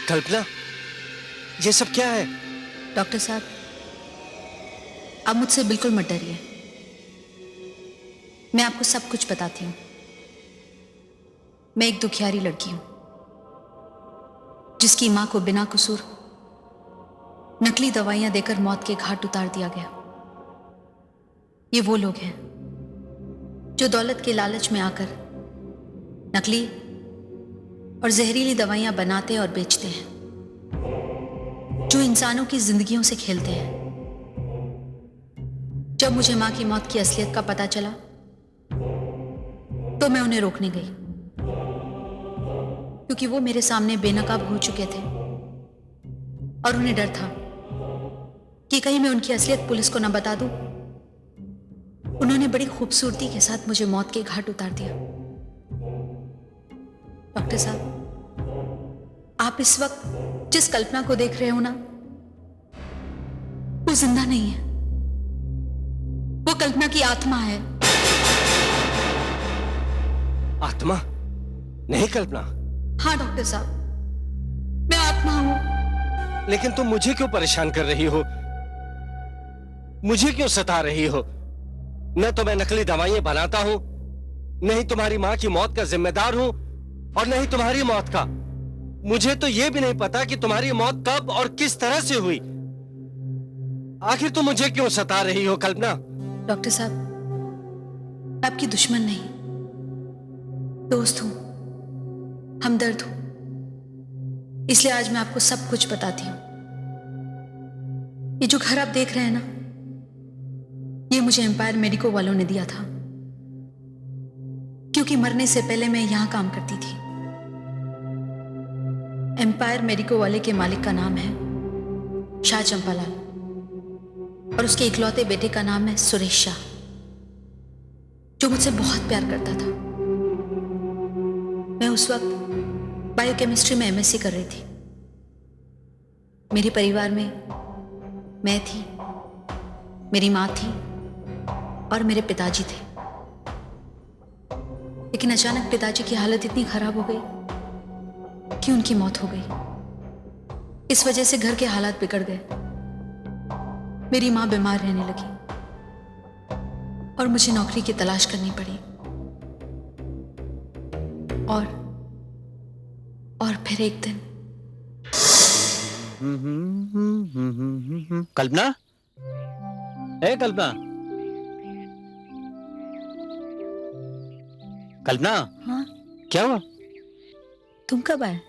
कल्पना, ये सब क्या है? डॉक्टर साहब, आप मुझसे बिल्कुल मत डरिए, मैं आपको सब कुछ बताती हूँ। मैं एक दुखियारी लड़की हूं जिसकी मां को बिना कसूर नकली दवाइयां देकर मौत के घाट उतार दिया गया। ये वो लोग हैं जो दौलत के लालच में आकर नकली और जहरीली दवाइयां बनाते और बेचते हैं, जो इंसानों की जिंदगियों से खेलते हैं। जब मुझे मां की मौत की असलियत का पता चला तो मैं उन्हें रोकने गई, क्योंकि वो मेरे सामने बेनकाब हो चुके थे और उन्हें डर था कि कहीं मैं उनकी असलियत पुलिस को न बता दूं। उन्होंने बड़ी खूबसूरती के साथ मुझे मौत के घाट उतार दिया। डॉक्टर साहब, आप इस वक्त जिस कल्पना को देख रहे हो ना, वो जिंदा नहीं है, वो कल्पना की आत्मा है। आत्मा? नहीं कल्पना। हाँ डॉक्टर साहब, मैं आत्मा हूं। लेकिन तुम मुझे क्यों परेशान कर रही हो? मुझे क्यों सता रही हो? न तो मैं नकली दवाइयां बनाता हूं, न ही तुम्हारी मां की मौत का जिम्मेदार हूं, और न ही तुम्हारी मौत का। मुझे तो यह भी नहीं पता कि तुम्हारी मौत कब और किस तरह से हुई। आखिर तुम मुझे क्यों सता रही हो कल्पना? डॉक्टर साहब, मैं आपकी दुश्मन नहीं, दोस्त हूं, हमदर्द हूं। इसलिए आज मैं आपको सब कुछ बताती हूँ। ये जो घर आप देख रहे हैं ना, ये मुझे एम्पायर मेडिको वालों ने दिया था, क्योंकि मरने से पहले मैं यहां काम करती थी। एम्पायर मेडिको वाले के मालिक का नाम है शाह चंपालाल और उसके इकलौते बेटे का नाम है सुरेश शाह, जो मुझसे बहुत प्यार करता था। मैं उस वक्त बायोकेमिस्ट्री में एमएससी कर रही थी। मेरे परिवार में मैं थी, मेरी माँ थी और मेरे पिताजी थे। लेकिन अचानक पिताजी की हालत इतनी खराब हो गई कि उनकी मौत हो गई। इस वजह से घर के हालात बिगड़ गए। मेरी माँ बीमार रहने लगी और मुझे नौकरी की तलाश करनी पड़ी। और फिर एक दिन कल्पना, ए कल्पना, कल्पना, हाँ, क्या हुआ? तुम कब आए?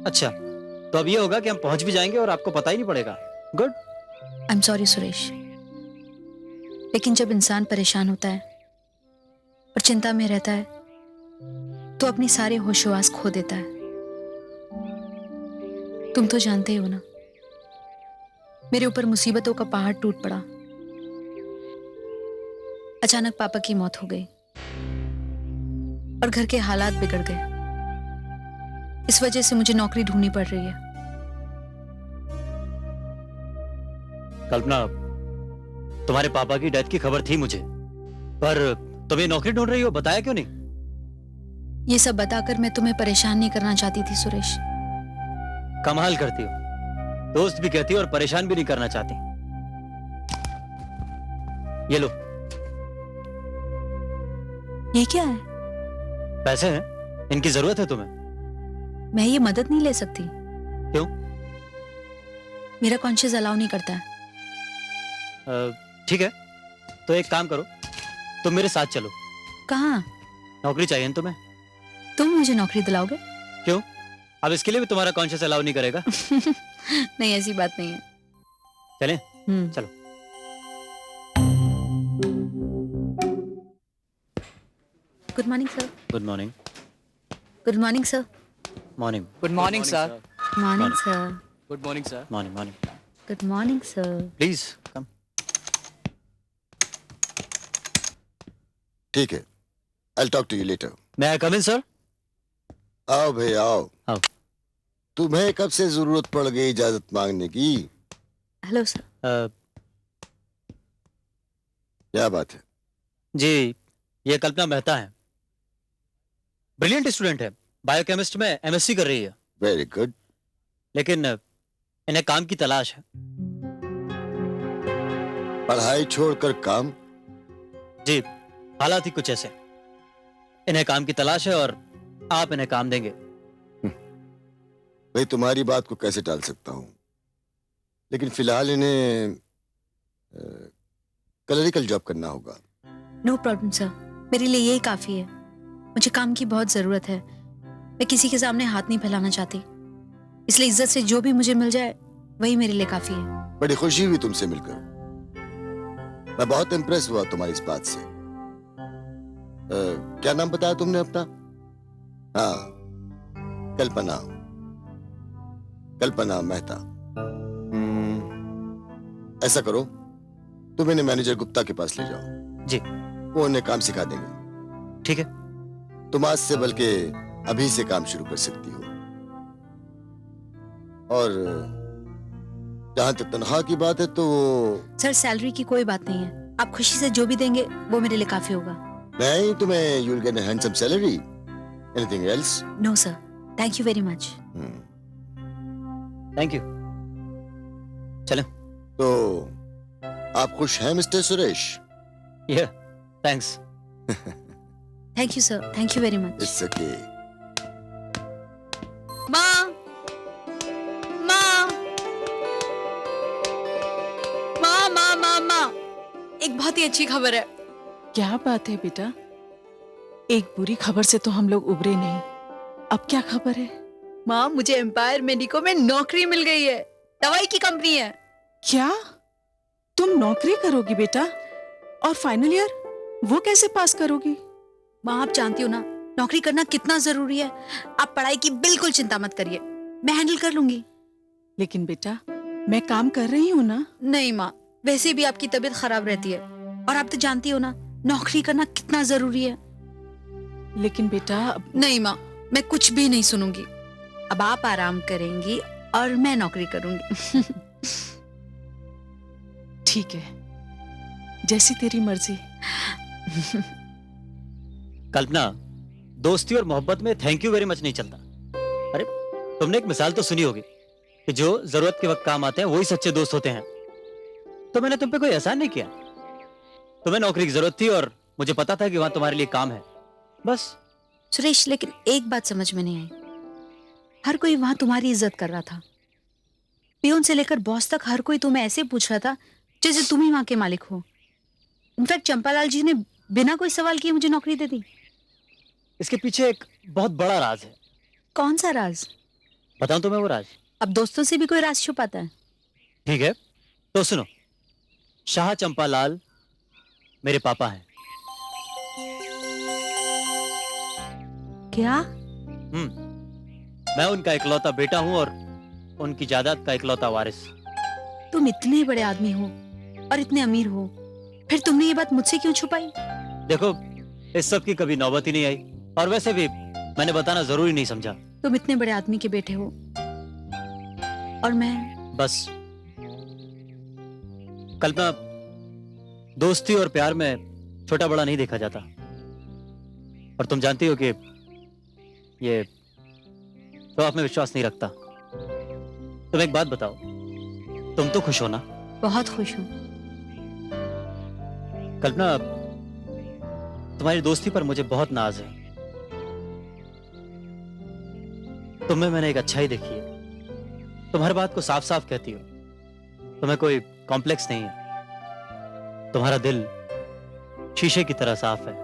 अच्छा, तो अब ये होगा कि हम पहुंच भी जाएंगे और आपको पता ही नहीं पड़ेगा। Good. I am sorry Suresh, लेकिन जब इंसान परेशान होता है और चिंता में रहता है तो अपनी सारे होशोवास खो देता है। तुम तो जानते हो ना, मेरे ऊपर मुसीबतों का पहाड़ टूट पड़ा। अचानक पापा की मौत हो गई और घर के हालात बिगड़ गए। इस वजह से मुझे नौकरी ढूंढनी पड़ रही है। कल्पना, तुम्हारे पापा की डेथ की खबर थी मुझे, पर तुम ये नौकरी ढूंढ रही हो, बताया क्यों नहीं? ये सब बताकर मैं तुम्हें परेशान नहीं करना चाहती थी सुरेश। कमाल करती हो, दोस्त भी कहती हो और परेशान भी नहीं करना चाहती। ये लो, ये क्या है? पैसे हैं, इनकी जरूरत है तुम्हें। मैं ये मदद नहीं ले सकती। क्यों? मेरा कॉन्शियस अलाउ नहीं करता है। ठीक है, तो एक काम करो, तुम मेरे साथ चलो। कहाँ? नौकरी चाहिए ना तुम्हें। तुम मुझे नौकरी दिलाओगे? क्यों? अब इसके लिए भी तुम्हारा कॉन्शियस अलाउ नहीं करेगा? नहीं, ऐसी बात नहीं है। चलें? चलो। Good morning sir. Good morning. Good morning sir. Morning. Good morning sir. Morning sir. Good morning sir. Morning morning. Good morning sir. Please come. ठीक है, I'll talk to you later. मैं आई कम इन सर? आओ भाई आओ। आओ। तुम्हें कब से जरूरत पड़ गई इजाजत मांगने की? Hello sir. क्या बात है? जी, ये कल्पना मेहता है, ब्रिलियंट स्टूडेंट है, बायोकेमिस्ट में एमएससी कर रही है। Very good. लेकिन इन्हें काम की तलाश है। पढ़ाई छोड़कर काम? जी, हालात ही कुछ ऐसे, इन्हें काम की तलाश है और आप इन्हें काम देंगे। भाई तुम्हारी बात को कैसे टाल सकता हूं, लेकिन फिलहाल इन्हें क्लरिकल जॉब करना होगा। नो प्रॉब्लम सर, मेरे लिए यही काफी है। मुझे काम की बहुत जरूरत है। मैं किसी के सामने हाथ नहीं फैलाना चाहती, इसलिए इज्जत से जो भी मुझे मिल जाए वही मेरे लिए काफी है। बड़ी खुशी हुई तुमसे मिलकर। मैं बहुत इम्प्रेस हुआ तुम्हारी इस बात से। क्या नाम बताया तुमने अपना? हाँ, कल्पना। कल्पना मेहता। ऐसा करो, तुम इन्हें मैनेजर गुप्ता के पास ले जाओ। जी। वो उन्हें काम सिखा देंगे। ठीक है। तुम आज से बल्कि अभी से काम शुरू कर सकती हो। और जहां तक तनख्वाह की बात है तो सर, सैलरी की कोई बात नहीं है। आप खुशी से जो भी देंगे वो मेरे लिए काफी होगा। नहीं, तुम्हें you'll get a handsome salary. Anything else? No sir, thank you very much. Thank you. चलें। तो आप खुश हैं मिस्टर सुरेश? ये thanks. Thank you sir, thank you very much. It's okay. माँ, माँ, माँ, माँ, माँ, माँ, एक बहुत ही अच्छी खबर है। क्या बात है बेटा? एक बुरी खबर से तो हम लोग उबरे नहीं, अब क्या खबर है? माँ, मुझे एम्पायर मेडिको में नौकरी मिल गई है। दवाई की कंपनी है। क्या तुम नौकरी करोगी बेटा? और फाइनल ईयर वो कैसे पास करोगी? माँ, आप जानती हो ना नौकरी करना कितना जरूरी है। आप पढ़ाई की बिल्कुल चिंता मत करिए, मैं हैंडल कर लूंगी। लेकिन बेटा मैं काम कर रही हूँ ना। नहीं माँ, वैसे भी आपकी तबीयत खराब रहती है और आप तो जानती हो ना नौकरी करना कितना जरूरी है। लेकिन बेटा नहीं माँ, मैं कुछ भी नहीं सुनूंगी। अब आप आराम करेंगी और मैं नौकरी करूंगी। ठीक है, जैसी तेरी मर्जी। कल्पना, दोस्ती और मोहब्बत में थैंक यू वेरी मच नहीं चलता। अरे तुमने एक मिसाल तो सुनी होगी कि जो जरूरत के वक्त काम आते हैं वही सच्चे दोस्त होते हैं। तो मैंने तुम पे कोई एहसान नहीं किया। तुम्हें नौकरी की जरूरत थी और मुझे पता था कि वहां तुम्हारे लिए काम है, बस। सुरेश, लेकिन एक बात समझ में नहीं आई। हर कोई वहां तुम्हारी इज्जत कर रहा था। पियोन से लेकर बॉस तक हर कोई तुम्हें ऐसे पूछ रहा था जैसे तुम ही वहां के मालिक हो। इनफैक्ट चंपालाल जी ने बिना कोई सवाल किए मुझे नौकरी दे दी। इसके पीछे एक बहुत बड़ा राज है। कौन सा राज? बताऊं तुम्हें वो राज? अब दोस्तों से भी कोई राज छुपाता है? ठीक है, तो सुनो। शाह चंपालाल मेरे पापा हैं। क्या? मैं उनका इकलौता बेटा हूं और उनकी जायदाद का इकलौता वारिस। तुम इतने बड़े आदमी हो और इतने अमीर हो, फिर तुमने ये बात मुझसे क्यों छुपाई? देखो, इस सब की कभी नौबत ही नहीं आई और वैसे भी मैंने बताना जरूरी नहीं समझा। तुम इतने बड़े आदमी के बेटे हो और मैं बस कल्पना, दोस्ती और प्यार में छोटा बड़ा नहीं देखा जाता। और तुम जानती हो कि ये तो आप में विश्वास नहीं रखता। तुम एक बात बताओ, तुम तो खुश हो ना? बहुत खुश हूँ। कल्पना, तुम्हारी दोस्ती पर मुझे बहुत नाज है। तुम्हें मैंने एक अच्छाई देखी है। तुम हर बात को साफ साफ कहती हो। तुम्हें कोई कॉम्प्लेक्स नहीं है। तुम्हारा दिल शीशे की तरह साफ है।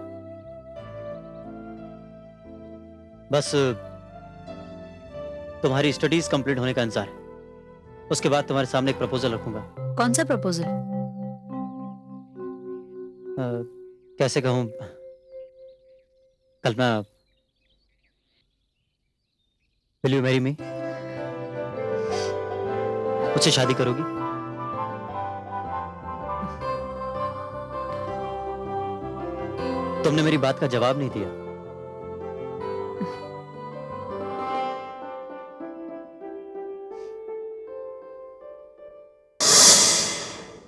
बस तुम्हारी स्टडीज कंप्लीट होने का इंतजार है। उसके बाद तुम्हारे सामने एक प्रपोजल रखूंगा। कौन सा प्रपोजल? कैसे कहूं कल्पना, विल यू मैरी मी? मुझसे शादी करोगी? तुमने मेरी बात का जवाब नहीं दिया।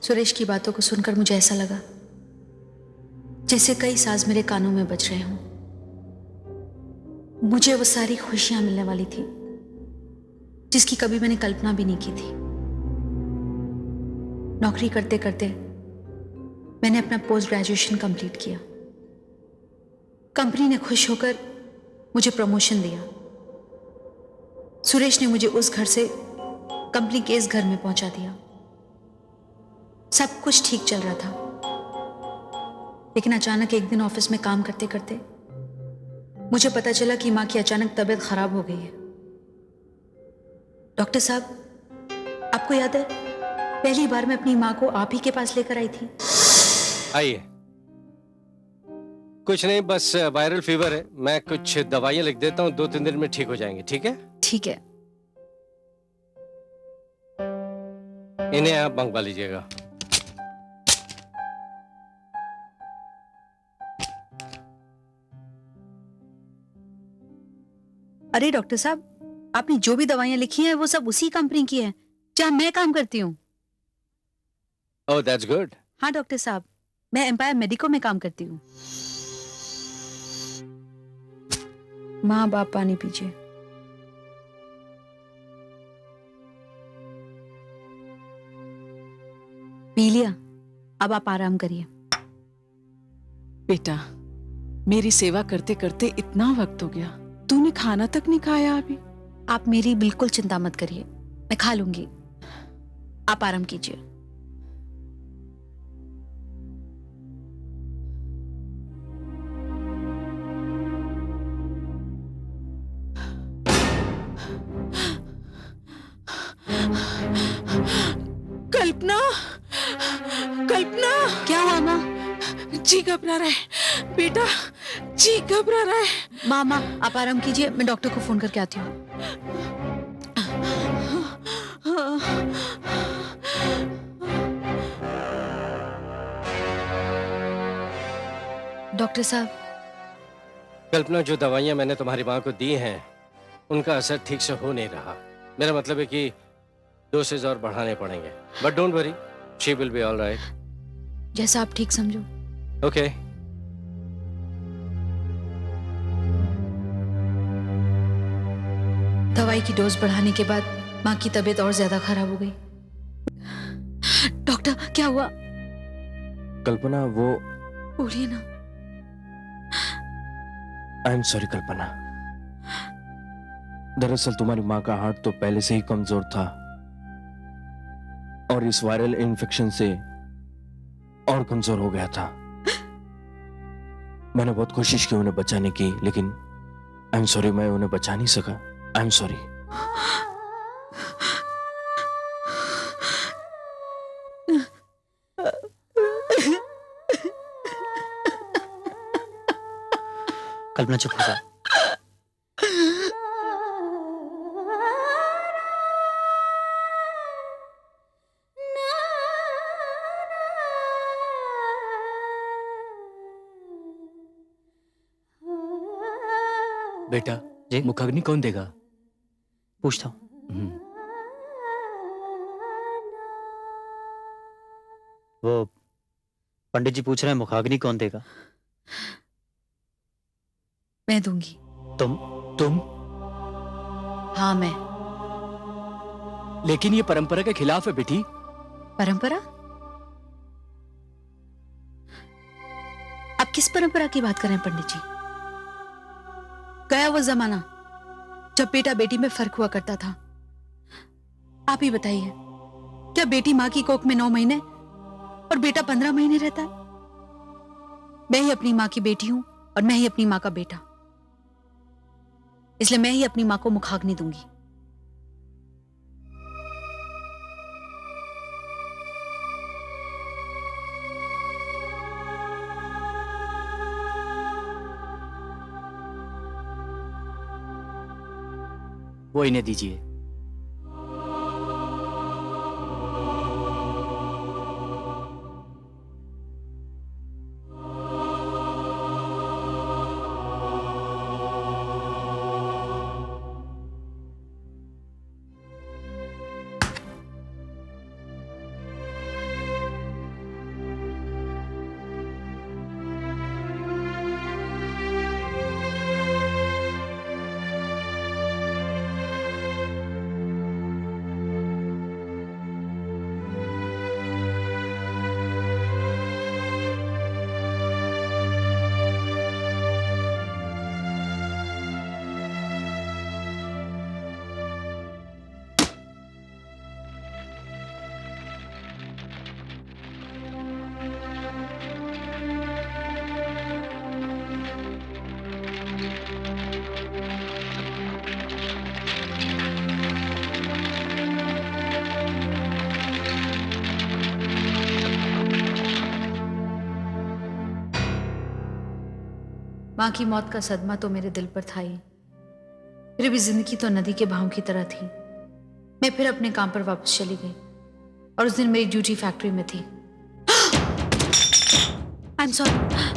सुरेश की बातों को सुनकर मुझे ऐसा लगा जैसे कई साज मेरे कानों में बज रहे हों। मुझे वो सारी खुशियां मिलने वाली थी जिसकी कभी मैंने कल्पना भी नहीं की थी। नौकरी करते करते मैंने अपना पोस्ट ग्रेजुएशन कंप्लीट किया। कंपनी ने खुश होकर मुझे प्रमोशन दिया। सुरेश ने मुझे उस घर से कंपनी के इस घर में पहुंचा दिया। सब कुछ ठीक चल रहा था, लेकिन अचानक एक दिन ऑफिस में काम करते करते मुझे पता चला कि मां की अचानक तबीयत खराब हो गई है। डॉक्टर साहब, आपको याद है पहली बार मैं अपनी मां को आप ही के पास लेकर आई थी? आइए। कुछ नहीं, बस वायरल फीवर है। मैं कुछ दवाइयां लिख देता हूँ, 2-3 दिन में ठीक हो जाएंगे। ठीक है? ठीक है। इन्हें आप मंगवा लीजिएगा। अरे डॉक्टर साहब, आपने जो भी दवाइयां लिखी हैं वो सब उसी कंपनी की हैं जहां मैं काम करती हूँ। ओह, दैट्स गुड। हाँ डॉक्टर साहब, मैं एम्पायर मेडिको में काम करती हूँ। माँ बाप पानी पीजिए। पी लिया, अब आप आराम करिए। बेटा, मेरी सेवा करते करते इतना वक्त हो गया, तूने खाना तक नहीं खाया अभी। आप मेरी बिल्कुल चिंता मत करिए, मैं खा लूंगी। आप आराम कीजिए। कल्पना, कल्पना, क्या हुआ माँ? जी घबरा रहा है बेटा, जी घबरा रहा है। माँ माँ आप आराम कीजिए, मैं डॉक्टर को फोन करके आती हूँ। डॉक्टर साहब, कल्पना, जो दवाइयां मैंने तुम्हारी माँ को दी हैं उनका असर ठीक से हो नहीं रहा। मेरा मतलब है कि डोसेज और बढ़ाने पड़ेंगे। But don't worry, she will be all right. जैसा आप ठीक समझो। ओके। दवाई की डोज बढ़ाने के बाद माँ की तबीयत और ज्यादा खराब हो गई। डॉक्टर, क्या हुआ? कल्पना, वो बोलिए ना। आई एम सॉरी कल्पना, दरअसल तुम्हारी माँ का हार्ट तो पहले से ही कमजोर था और इस वायरल इन्फेक्शन से और कमजोर हो गया था। मैंने बहुत कोशिश की उन्हें बचाने की, लेकिन आई एम सॉरी, मैं उन्हें बचा नहीं सका। आई एम सॉरी। कल्पना चुप हो जा। बेटा जी? मुखाग्नि कौन देगा? पूछता हूँ। वो पंडित जी पूछ रहे हैं मुखाग्नि कौन देगा? मैं दूंगी। तुम? हाँ मैं। लेकिन ये परंपरा के खिलाफ है बेटी। परंपरा? आप किस परंपरा की बात कर रहे हैं पंडित जी? गया वो जमाना जब बेटा बेटी में फर्क हुआ करता था। आप ही बताइए, क्या बेटी माँ की कोख में 9 महीने और बेटा 15 महीने रहता है? मैं ही अपनी माँ की बेटी हूं और मैं ही अपनी माँ का बेटा, इसलिए मैं ही अपनी माँ को मुखाग्नि दूंगी। वो इन्हें दीजिए। माँ की मौत का सदमा तो मेरे दिल पर था ही, फिर भी जिंदगी तो नदी के बहाव की तरह थी। मैं फिर अपने काम पर वापस चली गई और उस दिन मेरी ड्यूटी फैक्ट्री में थी। I am sorry.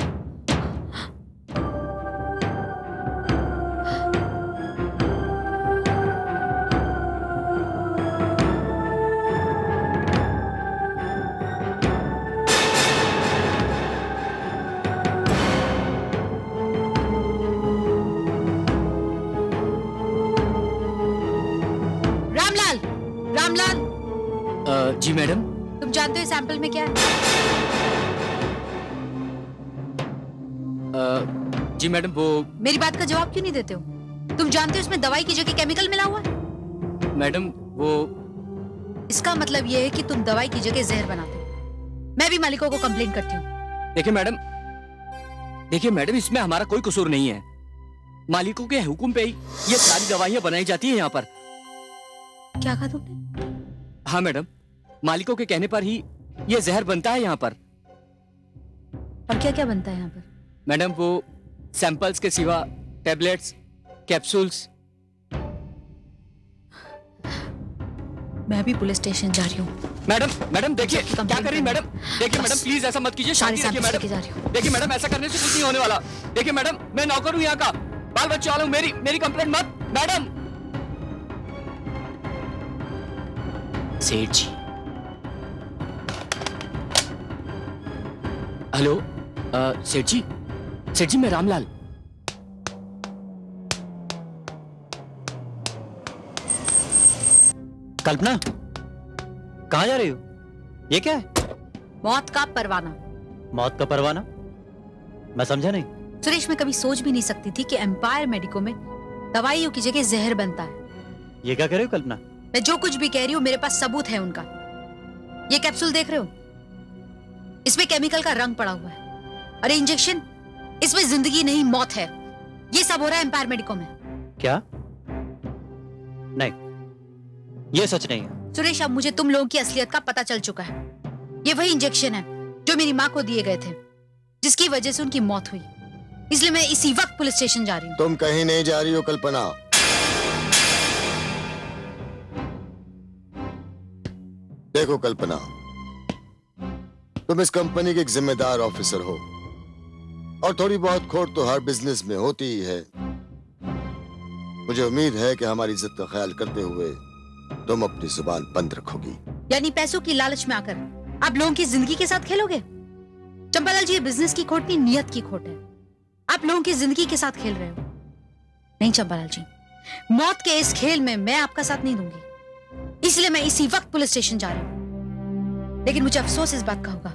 रामलाल, जी मैडम। तुम जानते हो सैंपल में क्या है? जी मैडम, वो मेरी बात का जवाब क्यों नहीं देते हो? तुम जानते हो इसमें दवाई की जगह केमिकल मिला हुआ है? मैडम वो इसका मतलब ये है कि तुम दवाई की जगह जहर बनाते हो। मैं भी मालिकों को कंप्लेंट करती हूँ। देखिए मैडम, इसमें हमारा कोई कसूर नहीं है। मालिकों के हुक्म पे ही ये सारी दवाइयां बनाई जाती है यहाँ पर। क्या कहा तुमने? हाँ मैडम, मालिकों के कहने पर ही ये जहर बनता है यहाँ पर। और क्या क्या बनता है यहाँ पर? मैडम वो सैंपल्स के सिवा टैबलेट्स, कैप्सूल्स। मैं अभी पुलिस स्टेशन जा रही हूँ। मैडम देखिए क्या कर रही हैं मैडम। देखिए मैडम प्लीज ऐसा मत कीजिए, शांति रखिए मैडम। जा रही हूँ। देखिए मैडम ऐसा करने से कुछ नहीं होने वाला। देखिए मैडम मैं नौकर हूँ यहाँ का, बाल बच्चे वाला हूँ, मेरी कंप्लेंट मत मैडम। सेठ जी, हेलो सेठ जी मैं रामलाल। कल्पना कहाँ जा रही हो? ये क्या है? मौत का परवाना। मौत का परवाना? मैं समझा नहीं। सुरेश, मैं कभी सोच भी नहीं सकती थी कि एम्पायर मेडिको में दवाइयों की जगह जहर बनता है। ये क्या कह रही हो कल्पना? मैं जो कुछ भी कह रही हूँ मेरे पास सबूत है उनका। ये कैप्सूल देख रहे हो, इसमें केमिकल का रंग पड़ा हुआ है। अरे इंजेक्शन, इसमें जिंदगी नहीं मौत है। ये सब हो रहा है एम्पायर मेडिको में। क्या? नहीं, ये सच नहीं है। सुरेश, अब मुझे तुम लोगों की असलियत का पता चल चुका है। ये वही इंजेक्शन है जो मेरी माँ को दिए गए थे, जिसकी वजह से उनकी मौत हुई। इसलिए मैं इसी वक्त पुलिस स्टेशन जा रही हूँ। तुम कहीं नहीं जा रही हो कल्पना। देखो कल्पना, तुम इस कंपनी के एक जिम्मेदार ऑफिसर हो और थोड़ी बहुत खोट तो हर बिजनेस में होती ही है। मुझे उम्मीद है कि हमारी इज्जत का ख्याल करते हुए तुम अपनी जुबान बंद रखोगी। यानी पैसों की लालच में आकर आप लोगों की जिंदगी के साथ खेलोगे? चंपालाल जी, ये बिजनेस की खोट नहीं, नियत की खोट है। आप लोगों की जिंदगी के साथ खेल रहे हो। नहीं चंपालाल जी, मौत के इस खेल में मैं आपका साथ नहीं दूंगी। इसलिए मैं इसी वक्त पुलिस स्टेशन जा रही हूँ। लेकिन मुझे अफसोस इस बात का होगा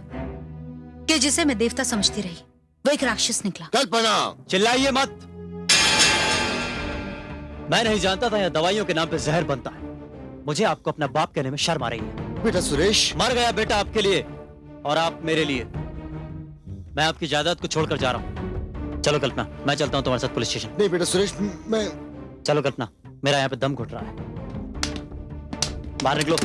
कि जिसे मैं देवता समझती रही वो एक राक्षस निकला। कल्पना, चिल्लाइए मत। मैं नहीं जानता था यह दवाइयों के नाम पे जहर बनता है। मुझे आपको अपना बाप कहने में शर्म आ रही है। बेटा सुरेश, मर गया बेटा आपके लिए और आप मेरे लिए। मैं आपकी जायदाद को छोड़कर जा रहा हूं। चलो कल्पना, मैं चलता हूं तुम्हारे साथ पुलिस स्टेशन। नहीं बेटा सुरेश, मैं चलो कल्पना, मेरा यहाँ पे दम घुट रहा है। बाहर निकलो।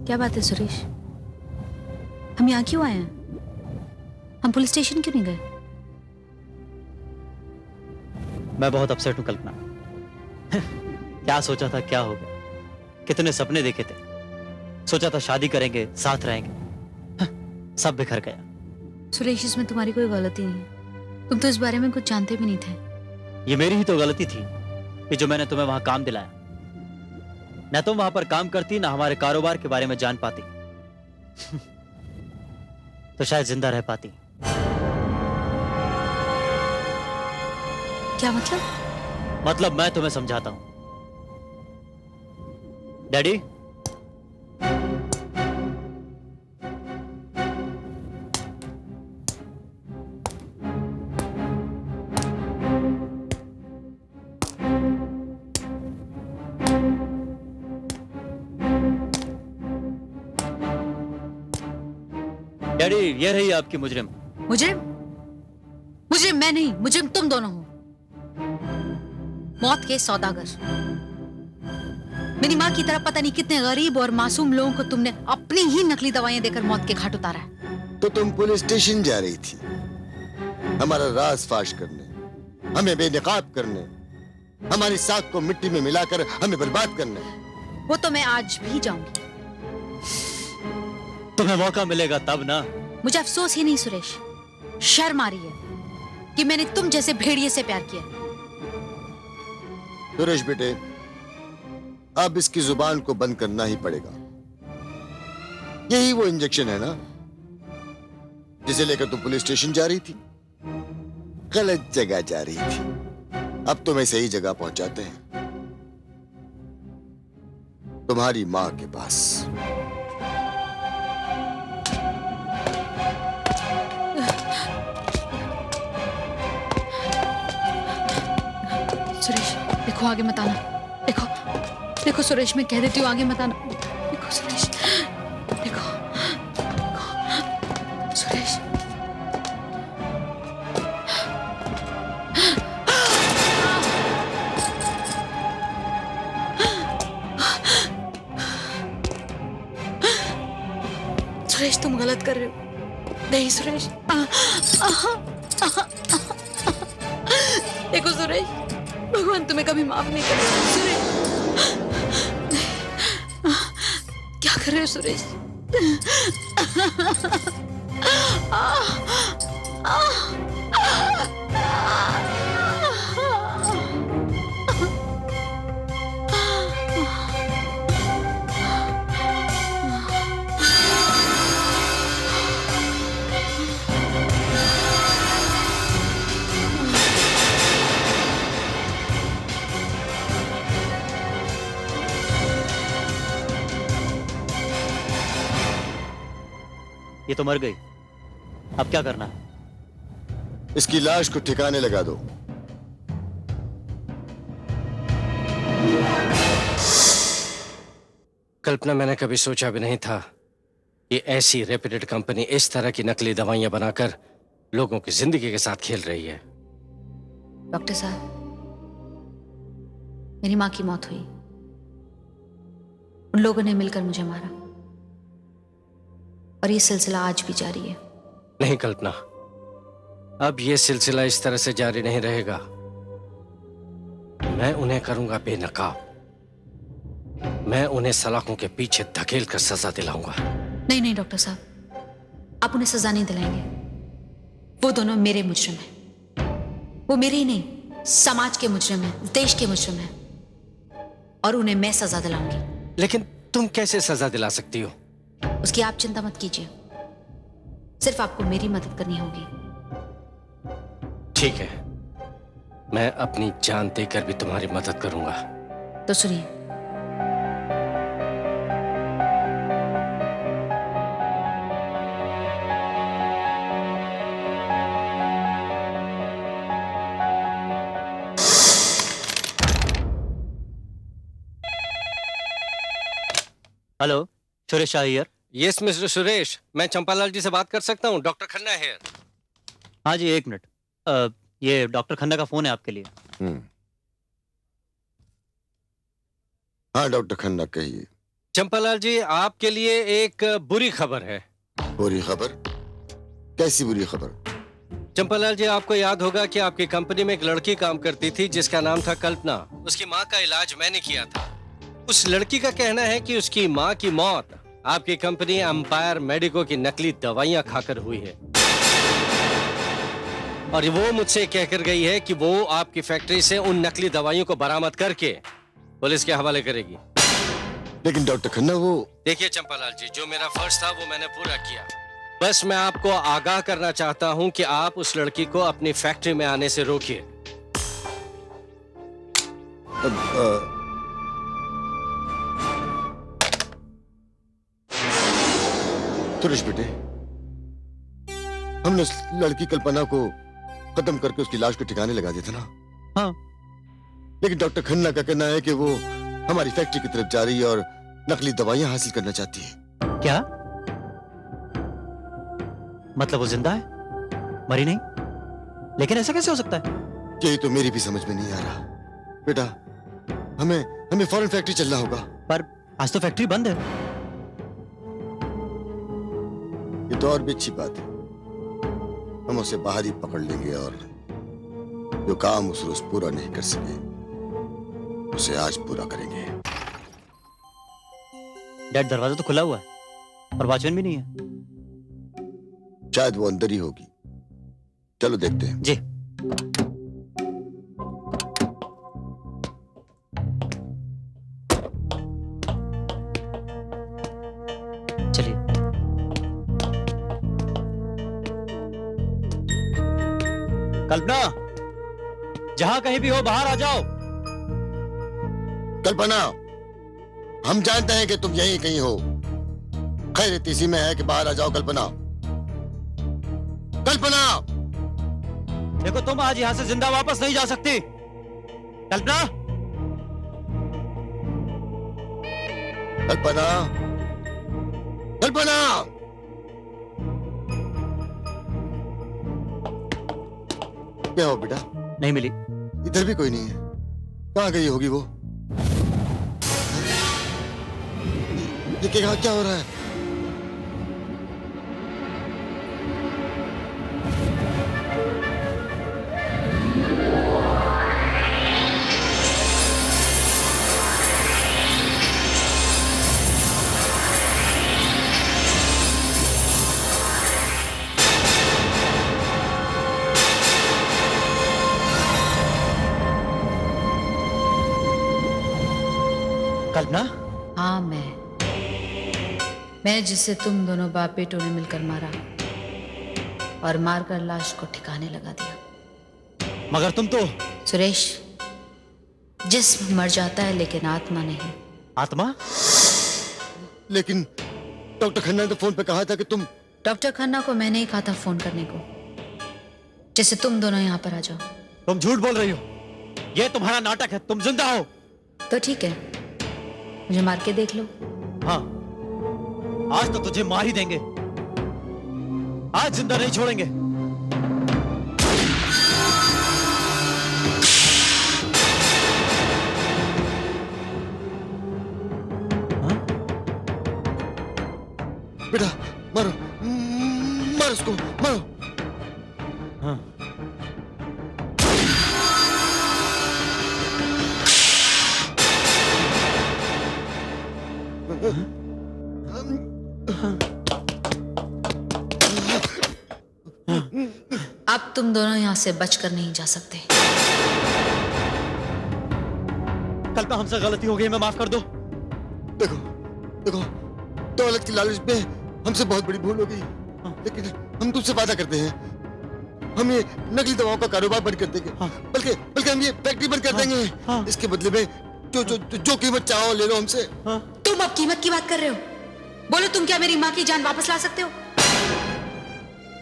क्या बात है सुरेश, हम यहाँ क्यों आए हैं? हम पुलिस स्टेशन क्यों नहीं गए? मैं बहुत अपसेट हूं कल्पना। क्या सोचा था, क्या हो गया। कितने सपने देखे थे। सोचा था शादी करेंगे, साथ रहेंगे, सब बिखर गया। सुरेश, इसमें तुम्हारी कोई गलती नहीं है। तुम तो इस बारे में कुछ जानते भी नहीं थे। ये मेरी ही तो गलती थी कि जो मैंने तुम्हें वहां काम दिलाया। न तुम वहां पर काम करती, ना हमारे कारोबार के बारे में जान पाती, तो शायद जिंदा रह पाती। क्या मतलब? मतलब मैं तुम्हें समझाता हूं। डैडी, डैडी ये रही आपकी मुजरिम। मुजरिम? मुजरिम मैं नहीं, मुजरिम तुम दोनों हो। मौत के सौदागर। मेरी माँ की तरह पता नहीं कितने गरीब और मासूम लोगों को तुमने अपनी ही नकली दवाइयां देकर मौत के घाट उतारा है। तो तुम पुलिस स्टेशन जा रही थी हमारा राज फाश करने, हमें बेनकाब करने, हमारी साख को मिट्टी में मिलाकर हमें बर्बाद करने। वो तो मैं आज भी जाऊंगी, तुम्हें मौका मिलेगा तब ना। मुझे अफसोस ही नहीं सुरेश, शर्म आ रही है कि मैंने तुम जैसे भेड़िए से प्यार किया। सुरेश बेटे, अब इसकी जुबान को बंद करना ही पड़ेगा। यही वो इंजेक्शन है ना जिसे लेकर तुम पुलिस स्टेशन जा रही थी? गलत जगह जा रही थी। अब तुम्हें सही जगह पहुंचाते हैं, तुम्हारी मां के पास। सुरेश देखो, आगे मत आना। देखो देखो सुरेश, मैं कह देती हूँ आगे मत आना। देखो सुरेश, देखो सुरेश। सुरेश तुम गलत कर रहे हो। नहीं सुरेश, देखो सुरेश, भगवान तुम्हें कभी माफ नहीं करेगा। सुरेश क्या कर रहे हो सुरेश? ये तो मर गई, अब क्या करना है? इसकी लाश को ठिकाने लगा दो। कल्पना, मैंने कभी सोचा भी नहीं था कि ऐसी रेप्यूटेड कंपनी इस तरह की नकली दवाइयां बनाकर लोगों की जिंदगी के साथ खेल रही है। डॉक्टर साहब, मेरी मां की मौत हुई, उन लोगों ने मिलकर मुझे मारा, और ये सिलसिला आज भी जारी है। नहीं कल्पना, अब ये सिलसिला इस तरह से जारी नहीं रहेगा। मैं उन्हें करूंगा बेनकाब। मैं उन्हें सलाखों के पीछे धकेल कर सजा दिलाऊंगा। नहीं नहीं डॉक्टर साहब, आप उन्हें सजा नहीं दिलाएंगे। वो दोनों मेरे मुजरिम हैं। वो मेरे ही नहीं, समाज के मुजरिम हैं, देश के मुजरिम हैं, और उन्हें मैं सजा दिलाऊंगी। लेकिन तुम कैसे सजा दिला सकती हो? उसकी आप चिंता मत कीजिए, सिर्फ आपको मेरी मदद करनी होगी। ठीक है, मैं अपनी जान देकर भी तुम्हारी मदद करूंगा। तो सुनिए, hello, Suresh Shah here. Yes mister Suresh, मैं चंपालाल जी से बात कर सकता हूँ? डॉक्टर खन्ना है। हाँ जी, एक मिनट। ये डॉक्टर खन्ना का फोन है आपके लिए। हाँ डॉक्टर खन्ना, कहिए। चंपालाल जी, आपके लिए एक बुरी खबर है। बुरी खबर? कैसी बुरी खबर? चंपालाल जी, आपको याद होगा कि आपकी कंपनी में एक लड़की काम करती थी जिसका नाम था कल्पना। उसकी माँ का इलाज मैंने किया था। उस लड़की का कहना है कि उसकी माँ की मौत आपकी कंपनी एम्पायर मेडिको की नकली दवाइयां खाकर हुई है, और वो मुझसे कहकर गई है कि वो आपकी फैक्ट्री से उन नकली दवाइयों को बरामद करके पुलिस के हवाले करेगी। लेकिन डॉक्टर खन्ना, वो देखिए चंपालाल जी, जो मेरा फर्ज था वो मैंने पूरा किया। बस मैं आपको आगाह करना चाहता हूं कि आप उस लड़की को अपनी फैक्ट्री में आने से रोकिए। सुरेश बेटे, हमने उस लड़की कल्पना को खत्म करके उसकी लाश को ठिकाने लगा दिया था ना? हाँ। लेकिन डॉक्टर खन्ना का कहना है कि वो हमारी फैक्ट्री की तरफ जा रही है और नकली दवाइयां हासिल करना चाहती है। क्या मतलब? वो जिंदा है, मरी नहीं? लेकिन ऐसा कैसे हो सकता है? यही तो मेरी भी समझ में नहीं आ रहा बेटा। हमें फौरन फैक्ट्री चलना होगा। पर आज तो फैक्ट्री बंद है। ये तो और भी अच्छी बात है, हम उसे बाहर ही पकड़ लेंगे और जो काम उस रोज पूरा नहीं कर सके उसे आज पूरा करेंगे। डैड, दरवाजा तो खुला हुआ है। और वॉचमैन भी नहीं है। शायद वो अंदर ही होगी। चलो देखते हैं। जी। चलिए। कल्पना, जहां कहीं भी हो बाहर आ जाओ। कल्पना, हम जानते हैं कि तुम यहीं कहीं हो। खैर इसी में है कि बाहर आ जाओ। कल्पना, कल्पना। देखो तुम आज यहां से जिंदा वापस नहीं जा सकती। कल्पना, कल्पना, कल्पना। क्या हो बेटा? नहीं मिली। इधर भी कोई नहीं है। कहाँ गई होगी वो? ये क्या हो रहा है? कल्पना, हाँ मैं जिसे तुम दोनों बाप बेटों ने मिलकर मारा और मारकर लाश को ठिकाने लगा दिया। मगर तुम तो। सुरेश, जिस्म मर जाता है लेकिन आत्मा नहीं। आत्मा? लेकिन डॉक्टर खन्ना ने तो फोन पे कहा था कि तुम। डॉक्टर खन्ना को मैंने ही कहा था फोन करने को, जैसे तुम दोनों यहाँ पर आ जाओ। तुम झूठ बोल रही हो। ये तुम्हारा नाटक है। तुम जिंदा हो। तो ठीक है, मुझे मार के देख लो। हाँ, आज तो तुझे मार ही देंगे। आज जिंदा नहीं छोड़ेंगे। हाँ? बेटा मारो, मारो उसको, मारो। हाँ। अब तुम दोनों यहाँ से बचकर नहीं जा सकते। कल्पना, हमसे गलती हो गई, हमें माफ कर दो। देखो देखो, दौलत की लालच में हमसे बहुत बड़ी भूल हो गई। लेकिन हम तुमसे वादा करते हैं, हम ये नकली दवाओं का कारोबार बंद कर देंगे। बल्कि हम ये फैक्ट्री बंद कर देंगे। इसके बदले में जो कीमत चाहो ले लो हमसे। तुम अब कीमत की बात कर रहे हो? बोलो, तुम क्या मेरी माँ की जान वापस ला सकते हो?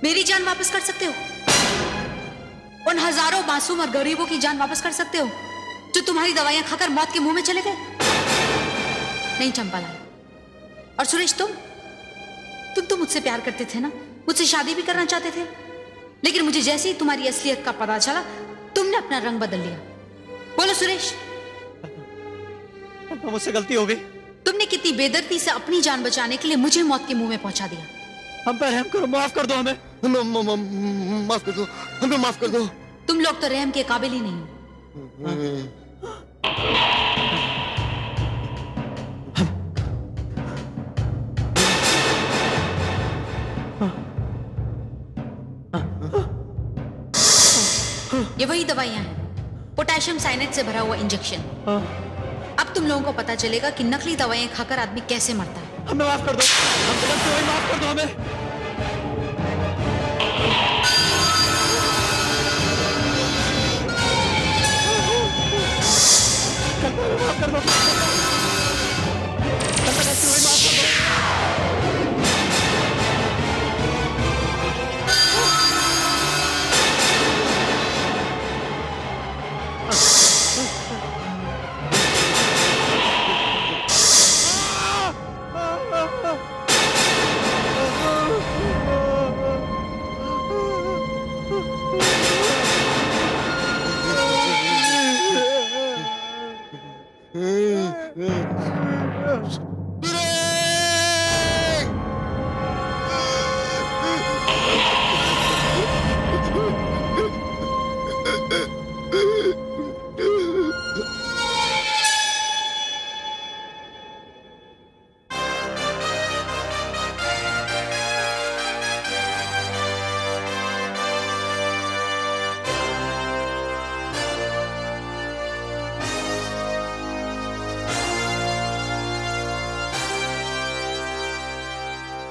मेरी जान वापस कर सकते हो? उन हजारों मासूम और गरीबों की जान वापस कर सकते हो जो तुम्हारी दवाइयां खाकर मौत के मुंह में चले गए? नहीं चंपालाल। और सुरेश, तुम तो मुझसे प्यार करते थे ना, मुझसे शादी भी करना चाहते थे। लेकिन मुझे जैसे ही तुम्हारी असलियत का पता चला, तुमने अपना रंग बदल लिया। बोलो सुरेश, मुझसे गलती हो गई। तुमने कितनी बेदर्दी से अपनी जान बचाने के लिए मुझे मौत के मुंह में पहुंचा दिया। हम पर रहम करो, माफ कर दो हमें। माफ कर दो, हमें माफ कर दो। तुम लोग तो रहम के काबिल ही नहीं हो। ये वही दवाइयां हैं, पोटेशियम साइनेट से भरा हुआ इंजेक्शन। अब तुम लोगों को पता चलेगा कि नकली दवाइयां खाकर आदमी कैसे मरता है। हमें माफ कर दो, हमसे गलती हुई, माफ कर दो हमें। माफ कर दो, हमसे गलती हुई, माफ कर दो।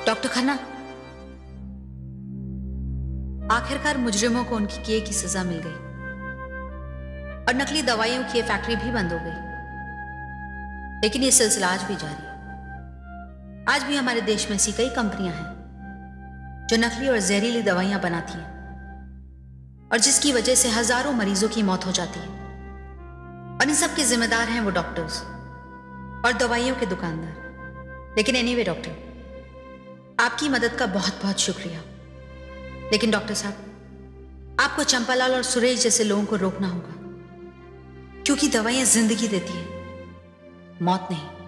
डॉक्टर खन्ना, आखिरकार मुजरिमों को उनकी किए की सजा मिल गई और नकली दवाइयों की ये फैक्ट्री भी बंद हो गई। लेकिन ये सिलसिला आज भी जारी है। आज भी हमारे देश में ऐसी कई कंपनियां हैं जो नकली और जहरीली दवाइयां बनाती हैं और जिसकी वजह से हजारों मरीजों की मौत हो जाती है। और इन सब के जिम्मेदार हैं वो डॉक्टर्स और दवाइयों के दुकानदार। लेकिन एनीवे डॉक्टर, आपकी मदद का बहुत बहुत शुक्रिया। लेकिन डॉक्टर साहब, आपको चंपालाल और सुरेश जैसे लोगों को रोकना होगा, क्योंकि दवाइयां जिंदगी देती हैं, मौत नहीं।